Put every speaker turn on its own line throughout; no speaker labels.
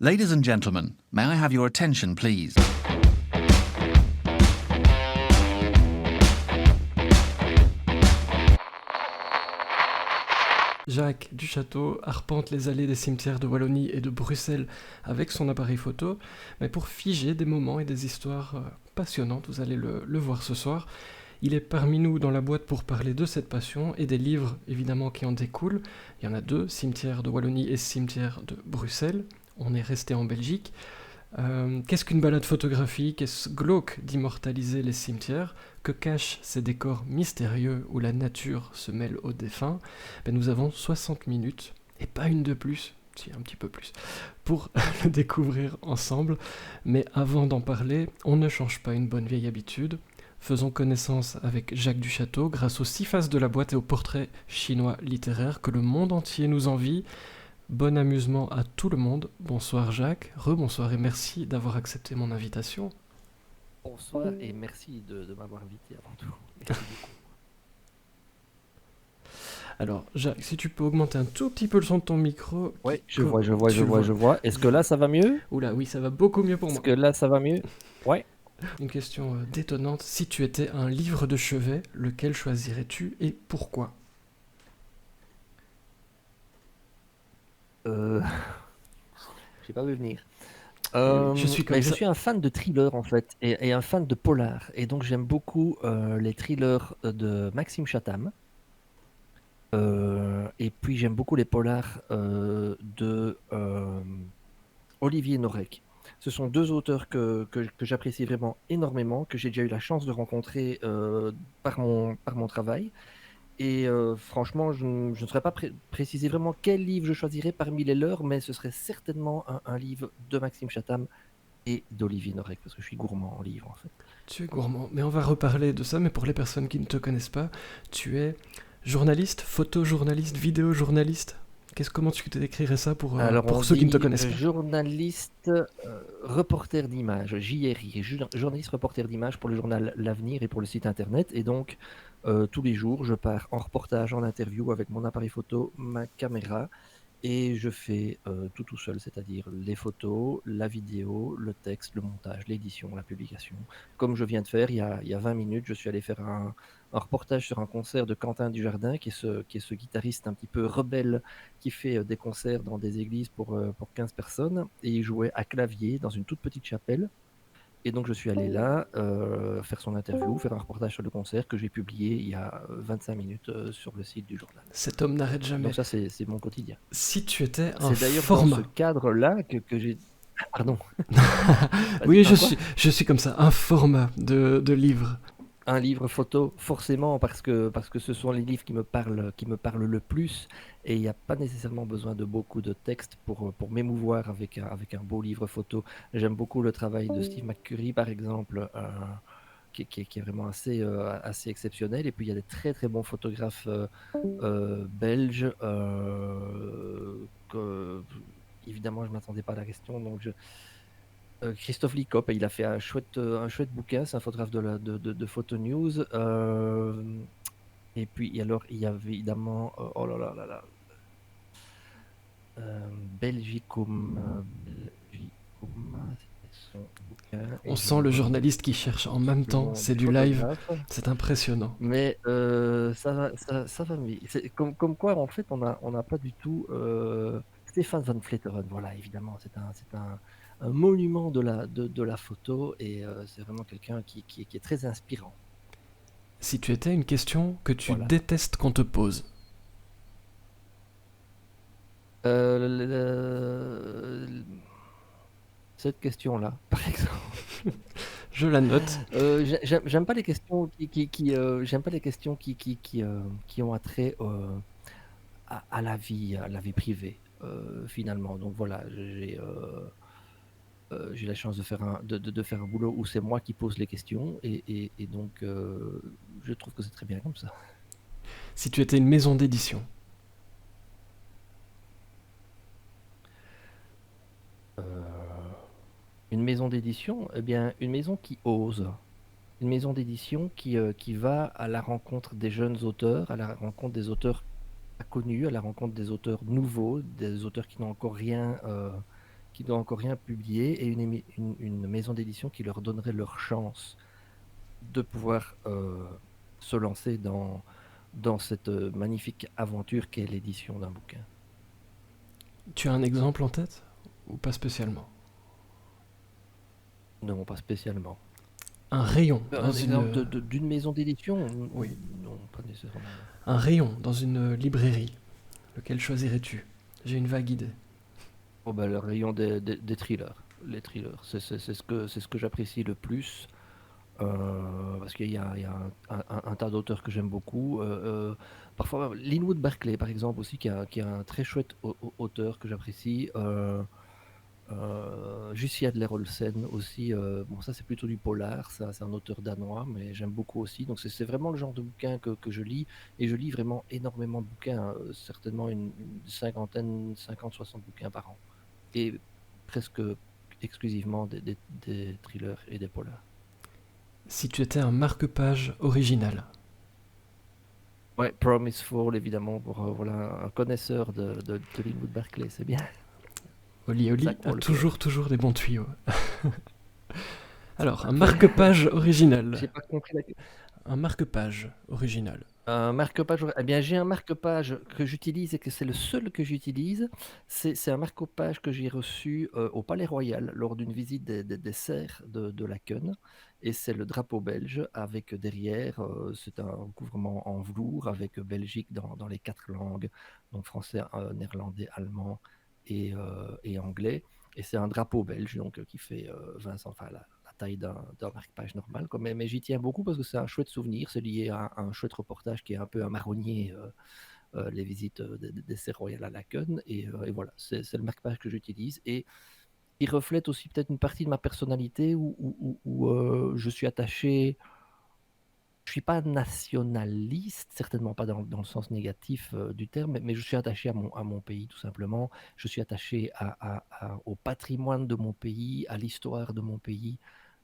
Ladies and gentlemen, may I have your attention, please?
Jacques Duchâteau arpente les allées des cimetières de Wallonie et de Bruxelles avec son appareil photo, mais pour figer des moments et des histoires passionnantes, vous allez le voir ce soir. Il est parmi nous dans la boîte pour parler de cette passion et des livres évidemment qui en découlent. Il y en a deux, Cimetière de Wallonie et Cimetière de Bruxelles. On est resté en Belgique. Qu'est-ce qu'une balade photographique? Est-ce glauque d'immortaliser les cimetières? Que cachent ces décors mystérieux où la nature se mêle aux défunts? Nous avons 60 minutes, et pas une de plus, si un petit peu plus, pour le découvrir ensemble. Mais avant d'en parler, on ne change pas une bonne vieille habitude. Faisons connaissance avec Jacques Duchâteau grâce aux 6 faces de la boîte et aux portraits chinois littéraires que le monde entier nous envie. Bon amusement à tout le monde. Bonsoir Jacques, rebonsoir et merci d'avoir accepté mon invitation.
Bonsoir et merci de m'avoir invité avant tout. Merci beaucoup.
Alors Jacques, si tu peux augmenter un tout petit peu le son de ton micro.
Oui, je vois. Est-ce que là ça va mieux?
Oula, oui, ça va beaucoup mieux pour moi.
Est-ce que là ça va mieux? Ouais.
Une question détonnante. Si tu étais un livre de chevet, lequel choisirais-tu et pourquoi?
J'ai pas vu venir.
Je suis comme ça.
Je suis un fan de thriller en fait et un fan de polar et donc j'aime beaucoup les thrillers de Maxime Chatham et puis j'aime beaucoup les polars de Olivier Norek. Ce sont deux auteurs que j'apprécie vraiment énormément, que j'ai déjà eu la chance de rencontrer par mon travail. Et franchement, je ne saurais pas préciser vraiment quel livre je choisirais parmi les leurs, mais ce serait certainement un livre de Maxime Chatham et d'Olivier Norek, parce que je suis gourmand en livres en fait.
Tu es gourmand, mais on va reparler de ça, mais pour les personnes qui ne te connaissent pas, tu es journaliste, photojournaliste, vidéojournaliste. Comment tu décrirais ça pour ceux qui ne te connaissent pas?
Journaliste, reporter d'images, JRI, journaliste reporter d'images pour le journal L'Avenir et pour le site internet. Et donc, tous les jours, je pars en reportage, en interview avec mon appareil photo, ma caméra, et je fais tout seul, c'est-à-dire les photos, la vidéo, le texte, le montage, l'édition, la publication. Comme je viens de faire il y a 20 minutes, je suis allé faire un reportage sur un concert de Quentin Dujardin, qui est ce guitariste un petit peu rebelle qui fait des concerts dans des églises pour 15 personnes. Et il jouait à clavier dans une toute petite chapelle. Et donc je suis allé là faire son interview, faire un reportage sur le concert que j'ai publié il y a 25 minutes sur le site du journal.
Cet homme n'arrête jamais.
Donc ça c'est mon quotidien.
Si tu étais un
C'est d'ailleurs
format...
dans ce cadre-là que j'ai... Pardon.
Oui, je suis comme ça, un format de livre.
Un livre photo, forcément, parce que ce sont les livres qui me parlent le plus, et il n'y a pas nécessairement besoin de beaucoup de texte pour m'émouvoir avec un beau livre photo. J'aime beaucoup le travail de Steve McCurry, par exemple, qui est vraiment assez exceptionnel. Et puis il y a des très très bons photographes belges. Évidemment, je ne m'attendais pas à la question, donc Christophe Licop, il a fait un chouette bouquin, c'est un photographe de Photo News. Et puis alors, il y avait évidemment, oh là là là là, Belgicum, c'était son bouquin.
On sent le journaliste qui cherche en même temps, c'est du live, c'est impressionnant.
Mais ça va mieux. Comme quoi, en fait, on n'a pas du tout... Stéphane Van Vleeteren, voilà, évidemment, c'est un monument de la photo, et c'est vraiment quelqu'un qui est très inspirant.
Si tu étais une question que tu détestes qu'on te pose.
Cette question-là, par exemple.
Je la note.
J'aime pas les questions j'aime pas les questions qui ont attrait à la vie privée, finalement. Donc voilà, j'ai la chance de faire un boulot où c'est moi qui pose les questions, et donc je trouve que c'est très bien comme ça.
Si tu étais une maison d'édition.
Une maison d'édition, eh bien, une maison qui ose. Une maison d'édition qui va à la rencontre des jeunes auteurs, à la rencontre des auteurs inconnus, à la rencontre des auteurs nouveaux, des auteurs qui n'ont encore rien qui n'ont encore rien publié et une maison d'édition qui leur donnerait leur chance de pouvoir se lancer dans cette magnifique aventure qu'est l'édition d'un bouquin.
Tu as un exemple en tête ou pas spécialement?
Non, pas spécialement.
Un rayon
Un
dans
exemple
une...
d'une maison d'édition?
Oui.
Non, pas nécessairement.
Un rayon dans une librairie. Lequel choisirais-tu? J'ai une vague idée.
Oh, bah, le rayon des thrillers. Les thrillers, c'est ce que j'apprécie le plus. Parce qu'il y a un tas d'auteurs que j'aime beaucoup. Parfois, Linwood Barclay, par exemple, aussi, qui est un très chouette auteur que j'apprécie. Jussi Adler-Olsen aussi. Bon, ça, c'est plutôt du polar. Ça, c'est un auteur danois, mais j'aime beaucoup aussi. Donc, c'est vraiment le genre de bouquin que je lis. Et je lis vraiment énormément de bouquins. Certainement une cinquantaine, 50, 60 bouquins par an. Et presque exclusivement des thrillers et des polars.
Si tu étais un marque-page original.
Ouais, Promise Fall, évidemment, pour voilà, un connaisseur de Linwood Barclay, c'est bien.
Oli
Ça
a
colle,
toujours des bons tuyaux. Alors, un marque-page original.
J'ai pas compris la question.
Un marque-page original.
Un marque-page, eh bien, j'ai un marque-page que j'utilise et que c'est le seul que j'utilise. C'est un marque-page que j'ai reçu au Palais Royal lors d'une visite des serres de Laken. Et c'est le drapeau belge avec derrière, c'est un recouvrement en velours avec Belgique dans les 4 langues, donc français, néerlandais, allemand et anglais. Et c'est un drapeau belge donc, qui fait 20 cm, enfin la taille d'un marque-page normal. Mais j'y tiens beaucoup parce que c'est un chouette souvenir. C'est lié à un chouette reportage qui est un peu un marronnier, les visites des serres royales à Laken. Et voilà, c'est le marque-page que j'utilise. Et il reflète aussi peut-être une partie de ma personnalité où je suis attaché. Je ne suis pas nationaliste, certainement pas dans le sens négatif du terme, mais je suis attaché à mon pays tout simplement. Je suis attaché au patrimoine de mon pays, à l'histoire de mon pays.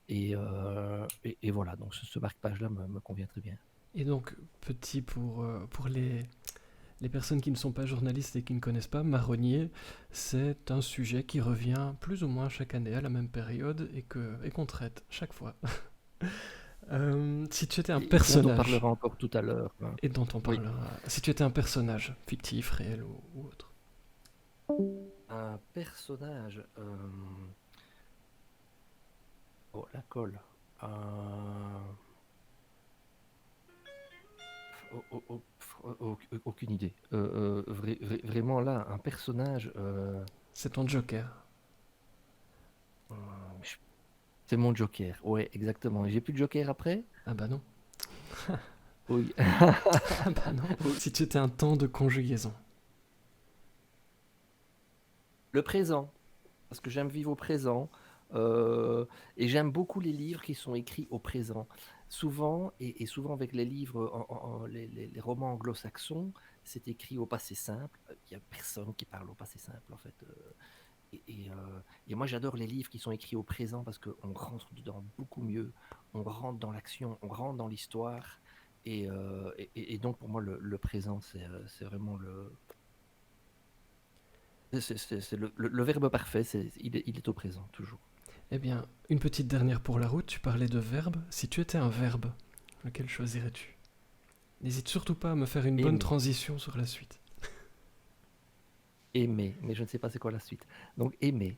Et voilà, donc ce marque-page-là me convient très bien.
Et donc, petit pour les personnes qui ne sont pas journalistes et qui ne connaissent pas, marronnier, c'est un sujet qui revient plus ou moins chaque année à la même période et qu'on traite chaque fois. Si tu étais un
Et dont on
personnage,
parlera encore tout à l'heure. Hein.
et dont on
Oui.
parlera, si tu étais un personnage fictif, réel ou autre.
Un personnage. Oh, la colle. Aucune idée. Vraiment là, un personnage.
C'est ton Joker.
C'est mon Joker. Ouais, exactement. J'ai plus de Joker après?
Ah bah non.
Oui.
Ah bah non. Si tu étais un temps de conjugaison.
Le présent. Parce que j'aime vivre au présent. Et j'aime beaucoup les livres qui sont écrits au présent. Souvent, et souvent avec les livres, les romans anglo-saxons, c'est écrit au passé simple. Il n'y a personne qui parle au passé simple, en fait. Et moi, j'adore les livres qui sont écrits au présent parce qu'on rentre dedans beaucoup mieux. On rentre dans l'action, on rentre dans l'histoire. Et donc, pour moi, le présent, c'est vraiment c'est le verbe parfait. Il est au présent, toujours.
Eh bien, une petite dernière pour la route, tu parlais de verbe. Si tu étais un verbe, lequel choisirais-tu? N'hésite surtout pas à me faire une bonne
Aimer.
transition sur la suite.
Aimer, mais je ne sais pas c'est quoi la suite. Donc, aimer,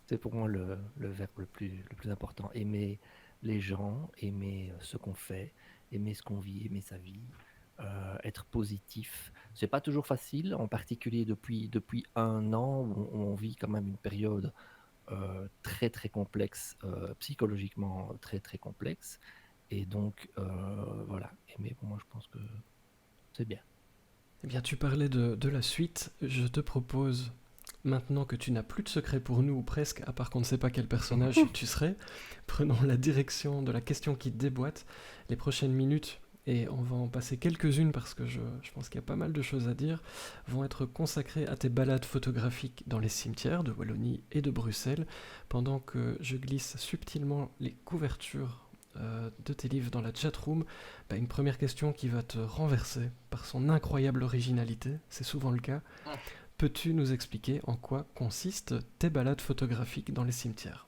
c'est pour moi le verbe le plus important. Aimer les gens, aimer ce qu'on fait, aimer ce qu'on vit, aimer sa vie, être positif. C'est pas toujours facile, en particulier depuis un an où on vit quand même une période très très complexe, psychologiquement très très complexe. Et donc, voilà, aimer pour moi, je pense que c'est bien.
Eh bien, tu parlais de la suite. Je te propose, maintenant que tu n'as plus de secret pour nous, ou presque, à part qu'on ne sait pas quel personnage tu serais, prenons la direction de la question qui déboîte les prochaines minutes. Et on va en passer quelques-unes parce que je pense qu'il y a pas mal de choses à dire, vont être consacrées à tes balades photographiques dans les cimetières de Wallonie et de Bruxelles, pendant que je glisse subtilement les couvertures de tes livres dans la chatroom. Une première question qui va te renverser par son incroyable originalité, c'est souvent le cas. peux-tu nous expliquer en quoi consistent tes balades photographiques dans les cimetières?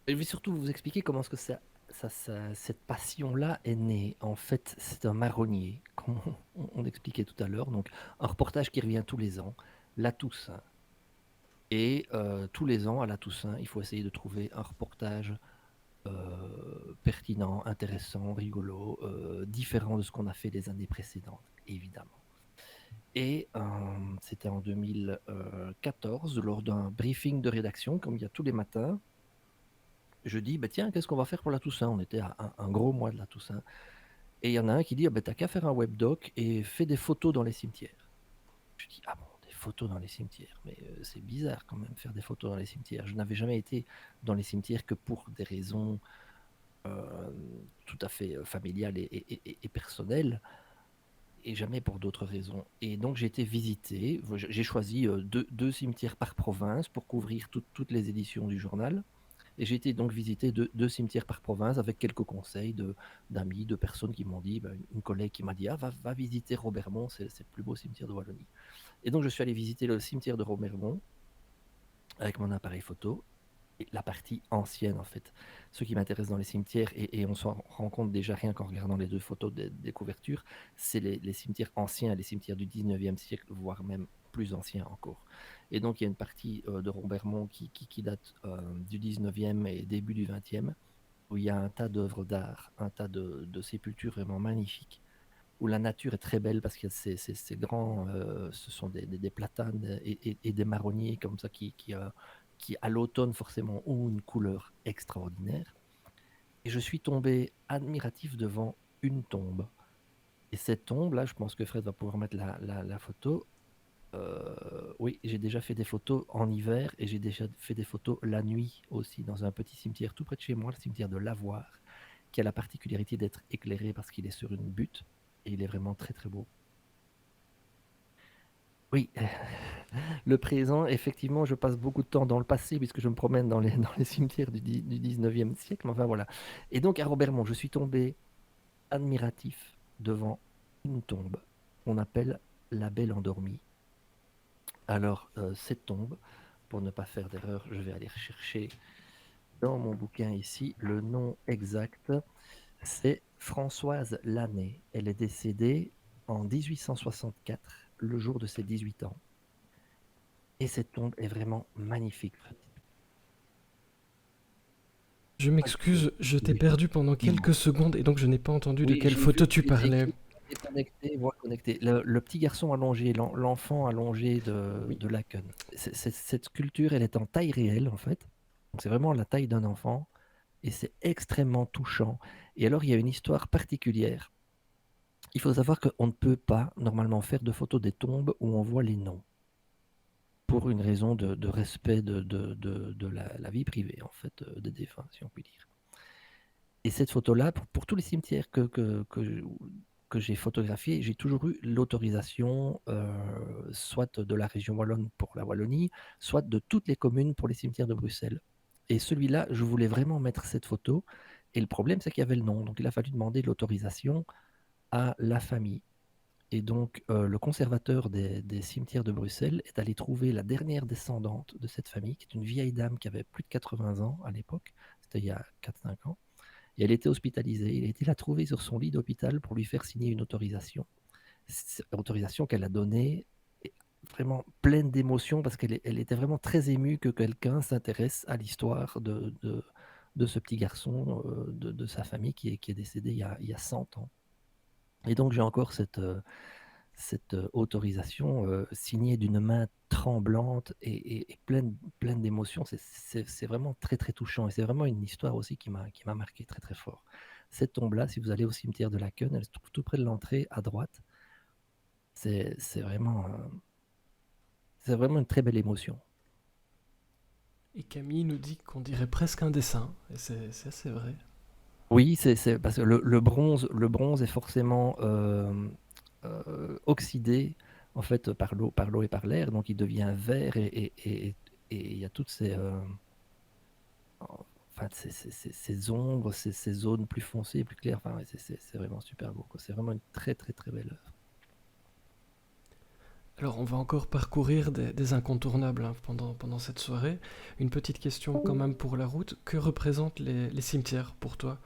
Et je vais surtout vous expliquer comment est-ce que cette passion-là est née. En fait, c'est un marronnier, comme on expliquait tout à l'heure. Donc, un reportage qui revient tous les ans, la Toussaint. Et tous les ans, à la Toussaint, il faut essayer de trouver un reportage pertinent, intéressant, rigolo, différent de ce qu'on a fait les années précédentes, évidemment. Et c'était en 2014, lors d'un briefing de rédaction, comme il y a tous les matins, je dis, bah, tiens, qu'est-ce qu'on va faire pour la Toussaint? On était à un gros mois de la Toussaint. Et il y en a un qui dit, ah, bah, t'as qu'à faire un webdoc et fais des photos dans les cimetières. Je dis, ah bon, des photos dans les cimetières, mais c'est bizarre quand même, faire des photos dans les cimetières. Je n'avais jamais été dans les cimetières que pour des raisons tout à fait familiales et personnelles, et jamais pour d'autres raisons. Et donc j'ai été visiter, j'ai choisi deux cimetières par province pour couvrir toutes les éditions du journal. Et j'ai été donc visiter deux cimetières par province avec quelques conseils d'amis, de personnes qui m'ont dit, une collègue qui m'a dit, ah, va visiter Robermont, c'est le plus beau cimetière de Wallonie. Et donc je suis allé visiter le cimetière de Robermont avec mon appareil photo, et la partie ancienne en fait. Ce qui m'intéresse dans les cimetières, et on s'en rend compte déjà rien qu'en regardant les deux photos des couvertures, c'est les cimetières anciens, les cimetières du 19e siècle, voire même plus anciens encore. Et donc il y a une partie de Robermont qui date du 19e et début du 20e, où il y a un tas d'œuvres d'art, un tas de sépultures vraiment magnifiques, où la nature est très belle parce qu'il y a ces grands, ce sont des platanes et des marronniers comme ça qui à l'automne forcément ont une couleur extraordinaire. Et je suis tombé admiratif devant une tombe. Et cette tombe, là, je pense que Fred va pouvoir mettre la photo. Oui, j'ai déjà fait des photos en hiver et j'ai déjà fait des photos la nuit aussi, dans un petit cimetière tout près de chez moi, le cimetière de Lavoir, qui a la particularité d'être éclairé parce qu'il est sur une butte et il est vraiment très très beau. Oui, le présent, effectivement, je passe beaucoup de temps dans le passé puisque je me promène dans les cimetières du 19e siècle. Mais enfin voilà. Et donc à Robermont, je suis tombé admiratif devant une tombe qu'on appelle la Belle Endormie. Alors, cette tombe, pour ne pas faire d'erreur, je vais aller rechercher dans mon bouquin ici le nom exact. C'est Françoise Lannet. Elle est décédée en 1864, le jour de ses 18 ans. Et cette tombe est vraiment magnifique.
Je m'excuse, je t'ai perdu pendant quelques secondes et donc je n'ai pas entendu de
Oui,
quelle
j'ai
photo
vu,
tu
il était
parlais.
écrit déconnecté, voire connecté. Le petit garçon allongé, l'enfant allongé
Oui.
de Laken. Cette sculpture, elle est en taille réelle, en fait. Donc, c'est vraiment la taille d'un enfant. Et c'est extrêmement touchant. Et alors, il y a une histoire particulière. Il faut savoir qu'on ne peut pas, normalement, faire de photos des tombes où on voit les noms. Pour une raison de respect de la vie privée, en fait, des défunts, si on peut dire. Et cette photo-là, pour tous les cimetières que j'ai photographiés, j'ai toujours eu l'autorisation, soit de la région wallonne pour la Wallonie, soit de toutes les communes pour les cimetières de Bruxelles. Et celui-là, je voulais vraiment mettre cette photo. Et le problème, c'est qu'il y avait le nom. Donc, il a fallu demander l'autorisation à la famille. Et donc, le conservateur des cimetières de Bruxelles est allé trouver la dernière descendante de cette famille, qui est une vieille dame qui avait plus de 80 ans à l'époque. C'était il y a 4-5 ans. Et elle était hospitalisée. Il a été la trouver sur son lit d'hôpital pour lui faire signer une autorisation. Autorisation qu'elle a donnée, vraiment pleine d'émotions, parce qu'elle était vraiment très émue que quelqu'un s'intéresse à l'histoire de ce petit garçon, de sa famille qui est décédé il y a 100 ans. Et donc j'ai encore cette autorisation signée d'une main tremblante et pleine d'émotions. C'est vraiment très très touchant et c'est vraiment une histoire aussi qui m'a marqué très très fort. Cette tombe-là, si vous allez au cimetière de Laken, elle se trouve tout près de l'entrée à droite. C'est vraiment une très belle émotion.
Et Camille nous dit qu'on dirait presque un dessin, et c'est assez vrai.
Oui, c'est parce que le bronze est forcément oxydé en fait par l'eau et par l'air, donc il devient vert et il y a toutes enfin, ces ombres, ces zones plus foncées, plus claires. Enfin, ouais, c'est vraiment super beau, quoi. C'est vraiment une très très très belle œuvre.
Alors, on va encore parcourir des incontournables hein, pendant cette soirée. Une petite question quand même pour la route. Que représentent les cimetières pour toi?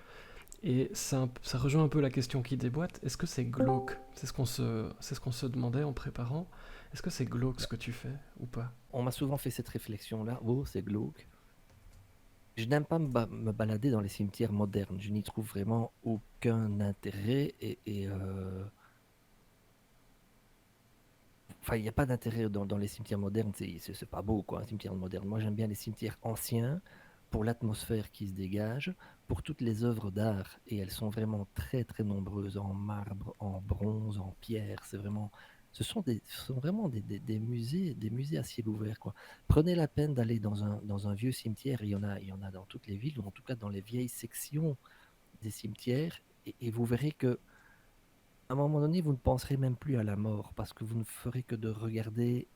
Et ça rejoint un peu la question qui déboîte. Est-ce que c'est glauque? C'est ce qu'on se demandait en préparant. Est-ce que c'est glauque ce que tu fais ou pas?
On m'a souvent fait cette réflexion-là. Oh, c'est glauque. Je n'aime pas me balader dans les cimetières modernes. Je n'y trouve vraiment aucun intérêt enfin, il n'y a pas d'intérêt dans les cimetières modernes. C'est pas beau, quoi, un cimetière moderne. Moi, j'aime bien les cimetières anciens pour l'atmosphère qui se dégage, pour toutes les œuvres d'art. Et elles sont vraiment très, très nombreuses en marbre, en bronze, en pierre. Ce sont vraiment des musées à ciel ouvert, quoi. Prenez la peine d'aller dans un vieux cimetière. Il y en a dans toutes les villes, ou en tout cas dans les vieilles sections des cimetières. Et vous verrez que à un moment donné, vous ne penserez même plus à la mort parce que vous ne ferez que de regarder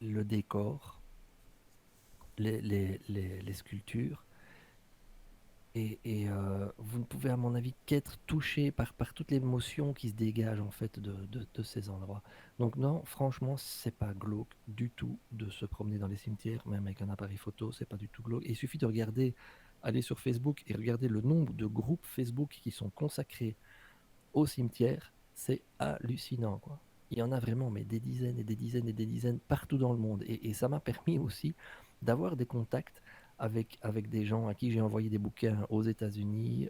le décor, les sculptures, vous ne pouvez, à mon avis, qu'être touché par toute l'émotion qui se dégage en fait de ces endroits. Donc non, franchement, c'est pas glauque du tout de se promener dans les cimetières, même avec un appareil photo, c'est pas du tout glauque. Et il suffit de regarder, aller sur Facebook et regarder le nombre de groupes Facebook qui sont consacrés au cimetière, c'est hallucinant, quoi. Il y en a vraiment, mais des dizaines et des dizaines et des dizaines partout dans le monde. Et ça m'a permis aussi d'avoir des contacts avec des gens à qui j'ai envoyé des bouquins aux États-Unis,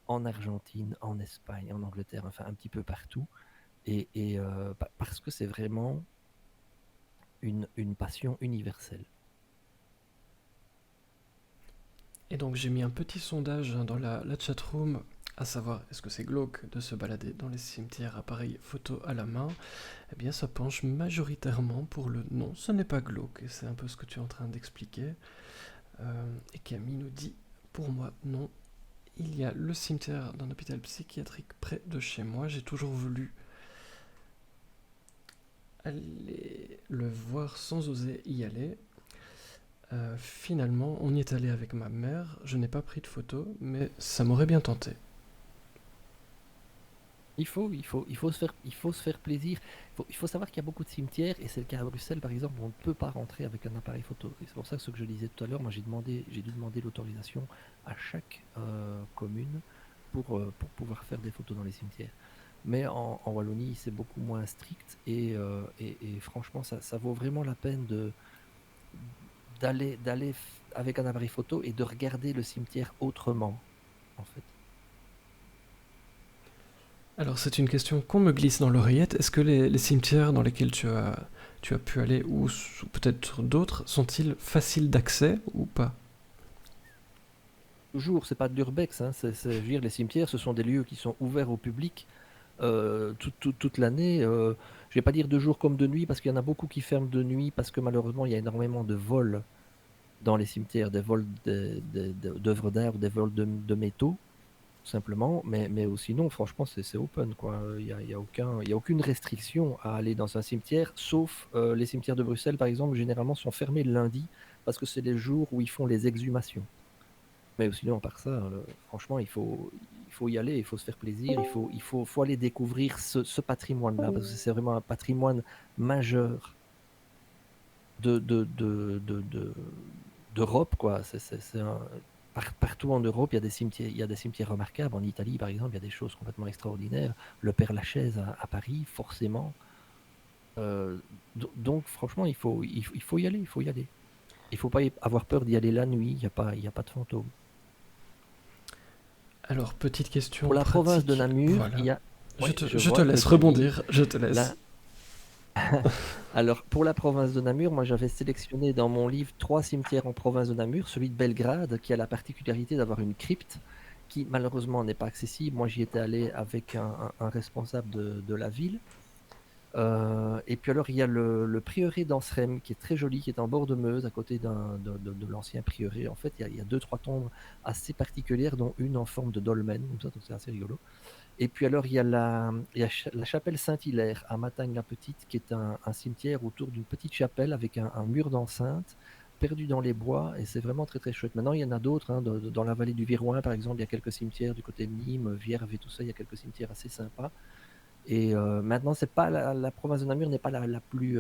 en Argentine, en Espagne, en Angleterre, enfin un petit peu partout. Parce que c'est vraiment une passion universelle.
Et donc j'ai mis un petit sondage hein, dans la chatroom, à savoir est-ce que c'est glauque de se balader dans les cimetières appareil photo à la main. Eh bien ça penche majoritairement pour le non, ce n'est pas glauque, et c'est un peu ce que tu es en train d'expliquer. Et Camille nous dit, pour moi non, il y a le cimetière d'un hôpital psychiatrique près de chez moi, j'ai toujours voulu aller le voir sans oser y aller. Finalement, on y est allé avec ma mère. Je n'ai pas pris de photos, mais ça m'aurait bien tenté.
Il faut se faire plaisir. Il faut savoir qu'il y a beaucoup de cimetières, et c'est le cas à Bruxelles par exemple, où on ne peut pas rentrer avec un appareil photo. Et c'est pour ça que ce que je disais tout à l'heure, moi j'ai dû demander l'autorisation à chaque commune pour pouvoir faire des photos dans les cimetières. Mais en Wallonie, c'est beaucoup moins strict, et franchement, ça vaut vraiment la peine d'aller avec un appareil photo et de regarder le cimetière autrement, en fait.
Alors, c'est une question qu'on me glisse dans l'oreillette. Est-ce que les cimetières dans lesquels tu as pu aller, ou peut-être d'autres, sont-ils faciles d'accès ou pas?
Toujours, c'est pas de l'urbex, hein, je veux dire, les cimetières, ce sont des lieux qui sont ouverts au public toute l'année. Je vais pas dire de jour comme de nuit, parce qu'il y en a beaucoup qui ferment de nuit, parce que malheureusement, il y a énormément de vols dans les cimetières, des vols d'œuvres d'art, des vols de métaux, tout simplement. Mais sinon, franchement, c'est open, quoi. Il y a aucune restriction à aller dans un cimetière, sauf les cimetières de Bruxelles, par exemple, généralement sont fermés le lundi, parce que c'est les jours où ils font les exhumations. Mais sinon, à part ça, franchement, il faut y aller, il faut se faire plaisir, faut aller découvrir ce patrimoine-là, parce que c'est vraiment un patrimoine majeur d'Europe, quoi. Partout en Europe, il y a des cimetières remarquables. En Italie, par exemple, il y a des choses complètement extraordinaires. Le Père Lachaise à Paris, forcément. Donc, franchement, il faut y aller, il faut y aller. Il faut pas avoir peur d'y aller la nuit, il y a pas de fantômes.
Alors, petite question
Pour la
pratique.
province de Namur,
Voilà.
il y a...
Je
Ouais,
te
vois
laisse
que
rebondir, je te laisse.
là, alors, pour la province de Namur, moi j'avais sélectionné dans mon livre 3 cimetières en province de Namur. Celui de Belgrade, qui a la particularité d'avoir une crypte qui malheureusement n'est pas accessible. Moi j'y étais allé avec un responsable de la ville. Et puis alors il y a le prieuré d'Anserem qui est très joli, qui est en bord de Meuse, à côté de l'ancien prieuré. En fait, il y a 2-3 tombes assez particulières, dont une en forme de dolmen, comme ça, donc c'est assez rigolo. Et puis alors, il y a la chapelle Saint-Hilaire à Matagne-la-Petite, qui est un cimetière autour d'une petite chapelle avec un mur d'enceinte perdu dans les bois, et c'est vraiment très très chouette. Maintenant, il y en a d'autres, hein, dans la vallée du Virouin, par exemple, il y a quelques cimietières du côté de Nîmes, Vierve et tout ça, il y a quelques cimetières assez sympas. Et maintenant, c'est pas la province de Namur n'est pas la plus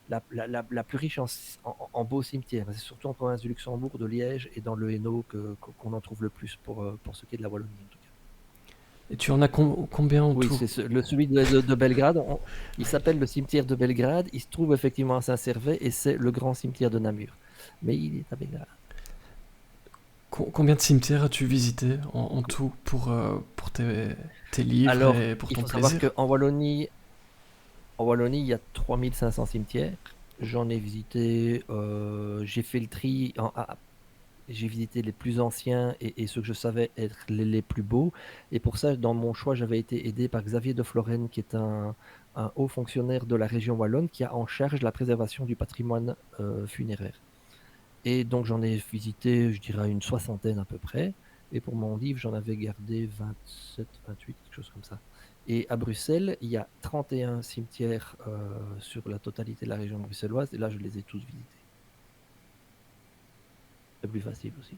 la plus riche en beaux cimetières. C'est surtout en province du Luxembourg, de Liège et dans le Hainaut qu'on en trouve le plus pour ce qui est de la Wallonie en tout cas.
Et tu en as combien en
Oui,
tout?
c'est celui de Belgrade. Il s'appelle le cimetière de Belgrade. Il se trouve effectivement à Saint-Servais et c'est le grand cimetière de Namur. Mais il est à Belgrade.
Combien de cimetières as-tu visité en tout pour tes livres
Alors,
et pour
il
ton
faut savoir
plaisir?
En Wallonie, il y a 3500 cimetières. J'en ai visité, j'ai fait le tri. J'ai visité les plus anciens et ceux que je savais être les plus beaux. Et pour ça, dans mon choix, j'avais été aidé par Xavier de Florenne, qui est un haut fonctionnaire de la région wallonne qui a en charge la préservation du patrimoine funéraire. Et donc, j'en ai visité, je dirais, une soixantaine à peu près. Et pour mon livre, j'en avais gardé 27, 28, quelque chose comme ça. Et à Bruxelles, il y a 31 cimetières sur la totalité de la région bruxelloise. Et là, je les ai tous visités. C'est plus facile aussi.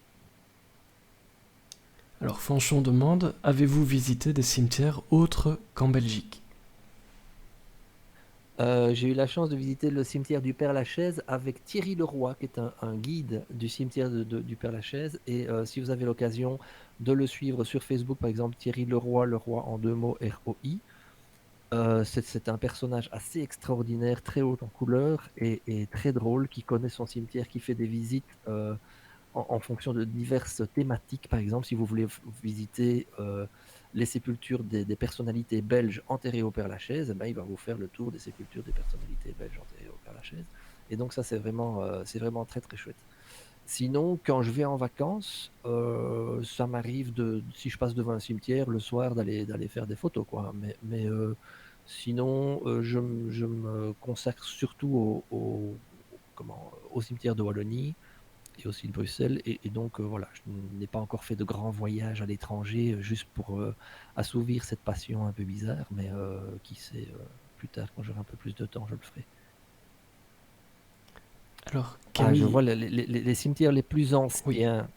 Alors Fanchon demande, avez-vous visité des cimetières autres qu'en Belgique?
J'ai eu la chance de visiter le cimetière du Père-Lachaise avec Thierry Leroy, qui est un guide du cimetière du Père-Lachaise. Et si vous avez l'occasion de le suivre sur Facebook, par exemple, Thierry Leroy, Leroy en deux mots, R-O-I, c'est un personnage assez extraordinaire, très haut en couleur et très drôle, qui connaît son cimetière, qui fait des visites en fonction de diverses thématiques. Par exemple, si vous voulez visiter les sépultures des personnalités belges enterrées au Père-Lachaise, eh ben, il va vous faire le tour des sépultures des personnalités belges enterrées au Père-Lachaise. Et donc ça, c'est vraiment très très chouette. Sinon, quand je vais en vacances, ça m'arrive si je passe devant un cimetière le soir, d'aller faire des photos, quoi. Mais sinon, je me consacre surtout au cimetière de Wallonie et aussi de Bruxelles. Et donc, voilà, je n'ai pas encore fait de grands voyages à l'étranger, juste pour assouvir cette passion un peu bizarre, mais qui sait, plus tard, quand j'aurai un peu plus de temps, je le ferai.
Alors
Ah, je
Camille,
vois les cimetières les plus
oui,
anciens.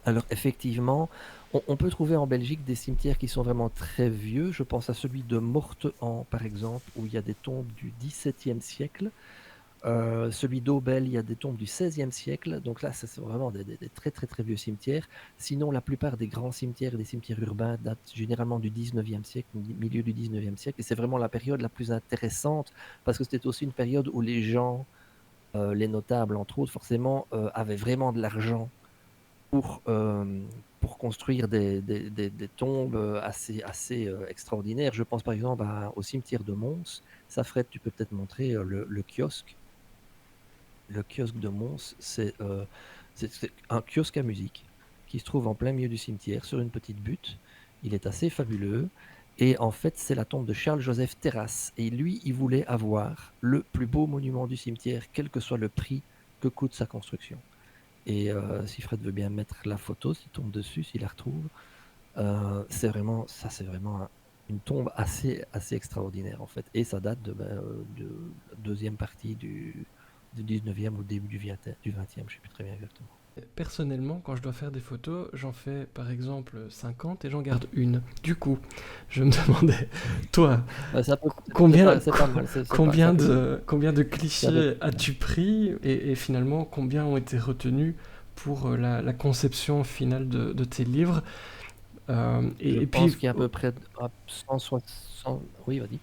Alors, effectivement, on peut trouver en Belgique des cimetières qui sont vraiment très vieux. Je pense à celui de Mortehan, par exemple, où il y a des tombes du XVIIe siècle. Celui d'Aubel, il y a des tombes du XVIe siècle. Donc là, ça, c'est vraiment des très très très vieux cimetières. Sinon, la plupart des grands cimetières et des cimetières urbains datent généralement du XIXe siècle, milieu du XIXe siècle. Et c'est vraiment la période la plus intéressante parce que c'était aussi une période où les gens, les notables entre autres, forcément, avaient vraiment de l'argent pour, pour construire des tombes assez extraordinaires. Je pense par exemple au cimetière de Mons. Ça, Fred, tu peux peut-être montrer le kiosque. Le kiosque de Mons, c'est un kiosque à musique qui se trouve en plein milieu du cimetière sur une petite butte. Il est assez fabuleux. Et en fait, c'est la tombe de Charles-Joseph Terrasse. Et lui, il voulait avoir le plus beau monument du cimetière, quel que soit le prix que coûte sa construction. Et si Fred veut bien mettre la photo, s'il tombe dessus, s'il la retrouve, c'est vraiment une tombe assez extraordinaire en fait. Et ça date de la deuxième partie du 19e ou début du 20e, je ne sais plus très bien exactement.
personnellement, quand je dois faire des photos, j'en fais par exemple 50 et j'en garde une. Du coup, je me demandais, toi,
Ça peut-
combien,
c'est pas mal, ça peut-
combien de
ça peut-
clichés as-tu pris et finalement combien ont été retenus pour la conception finale de tes livres?
Je
Et puis,
pense qu'il y a à peu près 160. Oui, vas-y.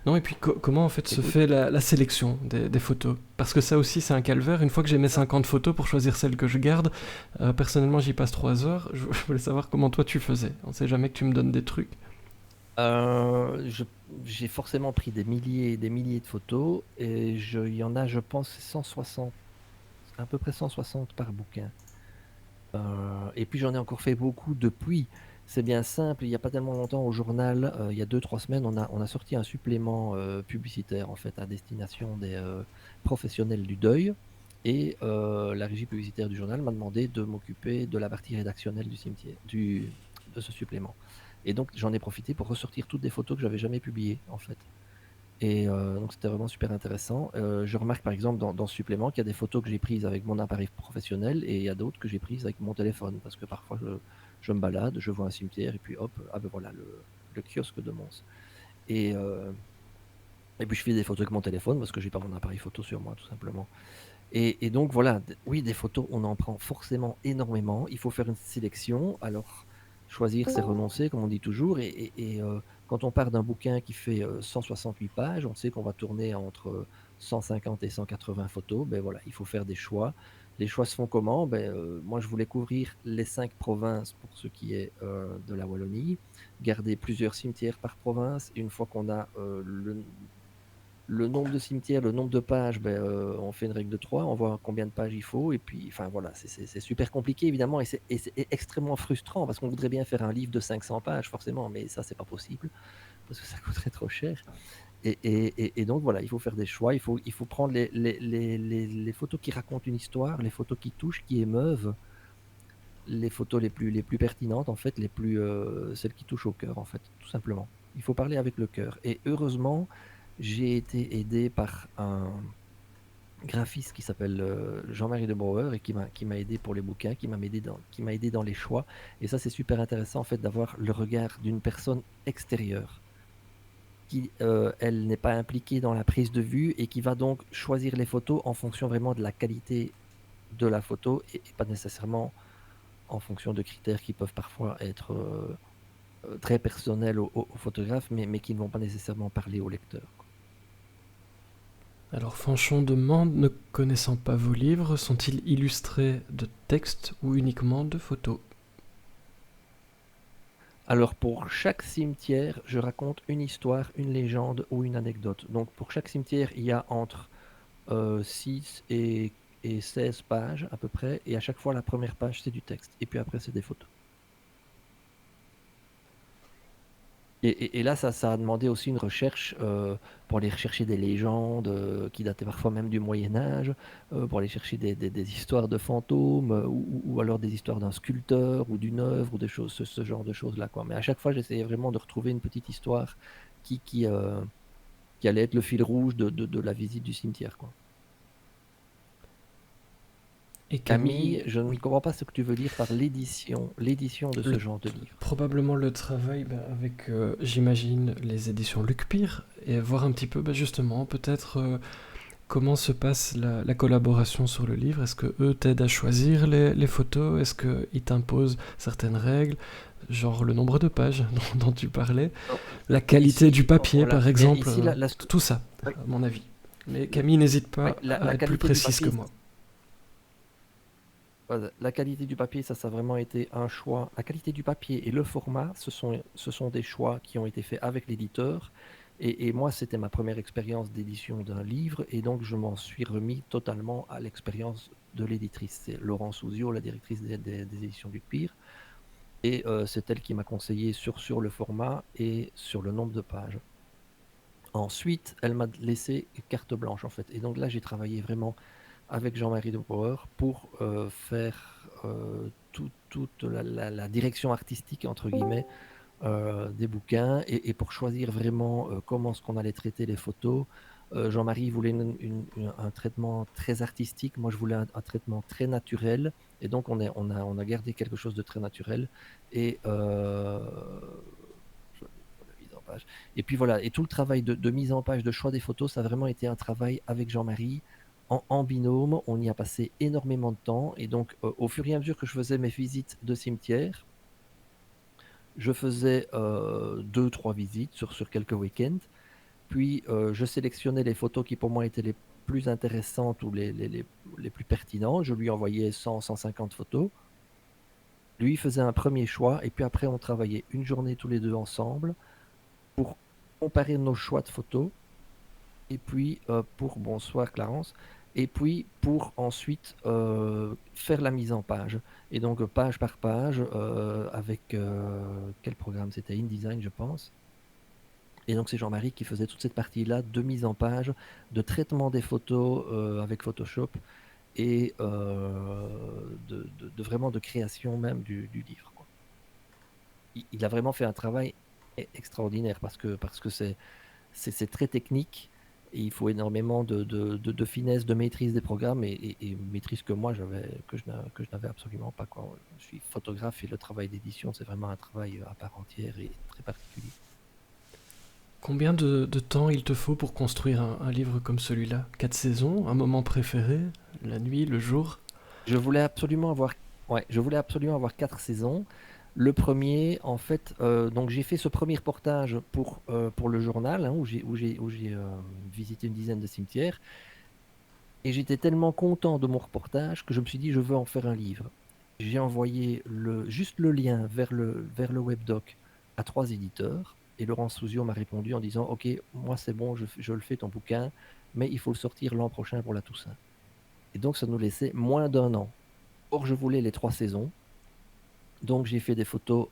non, et puis comment en fait se
Écoute.
fait la sélection des photos? Parce que ça aussi c'est un calvaire. Une fois que j'ai mes 50 photos pour choisir celles que je garde, personnellement j'y passe 3 heures. Je voulais savoir comment toi tu faisais. On sait jamais que tu me donnes des trucs.
J'ai forcément pris des milliers et des milliers de photos et il y en a, je pense, 160, à peu près 160 par bouquin. Et puis j'en ai encore fait beaucoup depuis. C'est bien simple, il n'y a pas tellement longtemps au journal, il y a 2, 3 semaines, on a sorti un supplément publicitaire en fait à destination des professionnels du deuil. Et la régie publicitaire du journal m'a demandé de m'occuper de la partie rédactionnelle du cimetière, de ce supplément. Et donc j'en ai profité pour ressortir toutes des photos que j'avais jamais publiées en fait. Et donc c'était vraiment super intéressant. Je remarque par exemple dans ce supplément qu'il y a des photos que j'ai prises avec mon appareil professionnel et il y a d'autres que j'ai prises avec mon téléphone parce que parfois je me balade, je vois un cimetière et puis hop, ah ben voilà le kiosque de Mons. Et, et puis je fais des photos avec mon téléphone parce que j'ai pas mon appareil photo sur moi, tout simplement. Et donc voilà, oui, des photos, on en prend forcément énormément. Il faut faire une sélection. Alors, choisir, c'est renoncer, comme on dit toujours. Quand on part d'un bouquin qui fait 168 pages, on sait qu'on va tourner entre 150 et 180 photos. Ben voilà, il faut faire des choix. Les choix se font comment? Moi, je voulais couvrir les 5 provinces pour ce qui est de la Wallonie, garder plusieurs cimetières par province. Et une fois qu'on a le nombre de cimetières, le nombre de pages, on fait une règle de 3, on voit combien de pages il faut et puis enfin voilà, c'est super compliqué évidemment et c'est extrêmement frustrant parce qu'on voudrait bien faire un livre de 500 pages forcément, mais ça, c'est pas possible parce que ça coûterait trop cher et donc voilà, il faut faire des choix, il faut prendre les photos qui racontent une histoire, les photos qui touchent, qui émeuvent, les photos les plus pertinentes en fait, celles qui touchent au cœur en fait, tout simplement. Il faut parler avec le cœur et heureusement, j'ai été aidé par un graphiste qui s'appelle, Jean-Marie de Brouwer et qui m'a aidé pour les bouquins, qui m'a aidé dans les choix et ça, c'est super intéressant en fait d'avoir le regard d'une personne extérieure qui, elle n'est pas impliquée dans la prise de vue et qui va donc choisir les photos en fonction vraiment de la qualité de la photo et pas nécessairement en fonction de critères qui peuvent parfois être, très personnels au photographe mais qui ne vont pas nécessairement parler au lecteur, quoi.
Alors Fanchon demande, ne connaissant pas vos livres, sont-ils illustrés de textes ou uniquement de photos?
Alors pour chaque cimetière, je raconte une histoire, une légende ou une anecdote. Donc pour chaque cimetière, il y a entre 6 et 16 pages à peu près, et à chaque fois la première page c'est du texte, et puis après c'est des photos. Et là, ça a demandé aussi une recherche pour aller rechercher des légendes qui dataient parfois même du Moyen Âge, pour aller chercher des histoires de fantômes ou alors des histoires d'un sculpteur ou d'une œuvre ou des choses, ce genre de choses-là, quoi. Mais à chaque fois, j'essayais vraiment de retrouver une petite histoire qui, qui, euh, qui allait être le fil rouge de la visite du cimetière, quoi.
Et
Camille,
Camille,
je ne
oui,
comprends pas ce que tu veux dire par l'édition de ce genre de livre.
probablement le travail avec, j'imagine, les éditions Luc Pire, et voir un petit peu, justement, peut-être comment se passe la collaboration sur le livre. Est-ce que eux t'aident à choisir les photos? Est-ce qu'ils t'imposent certaines règles, genre le nombre de pages dont tu parlais,
Non,
la qualité du papier,
voilà,
par exemple,
ici,
tout ça,
oui,
à mon avis. Mais Camille n'hésite
oui,
pas
la
à être plus
qualité du
précise que
papier,
moi.
voilà, la qualité du papier, ça a vraiment été un choix. La qualité du papier et le format, ce sont des choix qui ont été faits avec l'éditeur. Et moi, c'était ma première expérience d'édition d'un livre, et donc je m'en suis remis totalement à l'expérience de l'éditrice. C'est Laurence Ouzio, la directrice des éditions du Pire, et c'est elle qui m'a conseillé sur le format et sur le nombre de pages. Ensuite, elle m'a laissé carte blanche, en fait. Et donc là, j'ai travaillé vraiment avec Jean-Marie de Brouwer pour faire toute la direction artistique, entre guillemets, des bouquins et pour choisir vraiment comment est-ce qu'on allait traiter les photos. Jean-Marie voulait un traitement très artistique, moi je voulais un traitement très naturel, et donc on a gardé quelque chose de très naturel. Et je vais pour la mise en page. Et puis voilà, et tout le travail de mise en page, de choix des photos, ça a vraiment été un travail avec Jean-Marie en binôme. On y a passé énormément de temps, et donc au fur et à mesure que je faisais mes visites de cimetière, je faisais 2-3 visites sur quelques week-ends, puis je sélectionnais les photos qui pour moi étaient les plus intéressantes ou les plus pertinentes. Je lui envoyais 100-150 photos. Lui faisait un premier choix, et puis après on travaillait une journée tous les deux ensemble pour comparer nos choix de photos, et puis bonsoir Clarence, et puis pour ensuite faire la mise en page. Et donc page par page, avec quel programme c'était? InDesign, je pense. Et donc c'est Jean-Marie qui faisait toute cette partie-là de mise en page, de traitement des photos avec Photoshop, et vraiment de création même du livre, quoi. Il a vraiment fait un travail extraordinaire parce que c'est très technique, et il faut énormément de finesse, de maîtrise des programmes, et maîtrise que moi que je n'avais absolument pas, quoi. Je suis photographe et le travail d'édition, c'est vraiment un travail à part entière et très particulier.
Combien de temps il te faut pour construire un livre comme celui-là? 4 saisons? Un moment préféré? La nuit, le jour?
Je voulais absolument avoir, ouais, je voulais absolument avoir 4 saisons. Le premier, en fait, donc j'ai fait ce premier reportage pour le journal, hein, où j'ai visité une dizaine de cimetières. Et j'étais tellement content de mon reportage que je me suis dit, je veux en faire un livre. J'ai envoyé juste le lien vers le webdoc à 3 éditeurs. Et Laurent Souzio m'a répondu en disant, OK, moi c'est bon, je le fais ton bouquin, mais il faut le sortir l'an prochain pour la Toussaint. Et donc ça nous laissait moins d'1 an. Or, je voulais les 3 saisons. Donc j'ai fait des photos,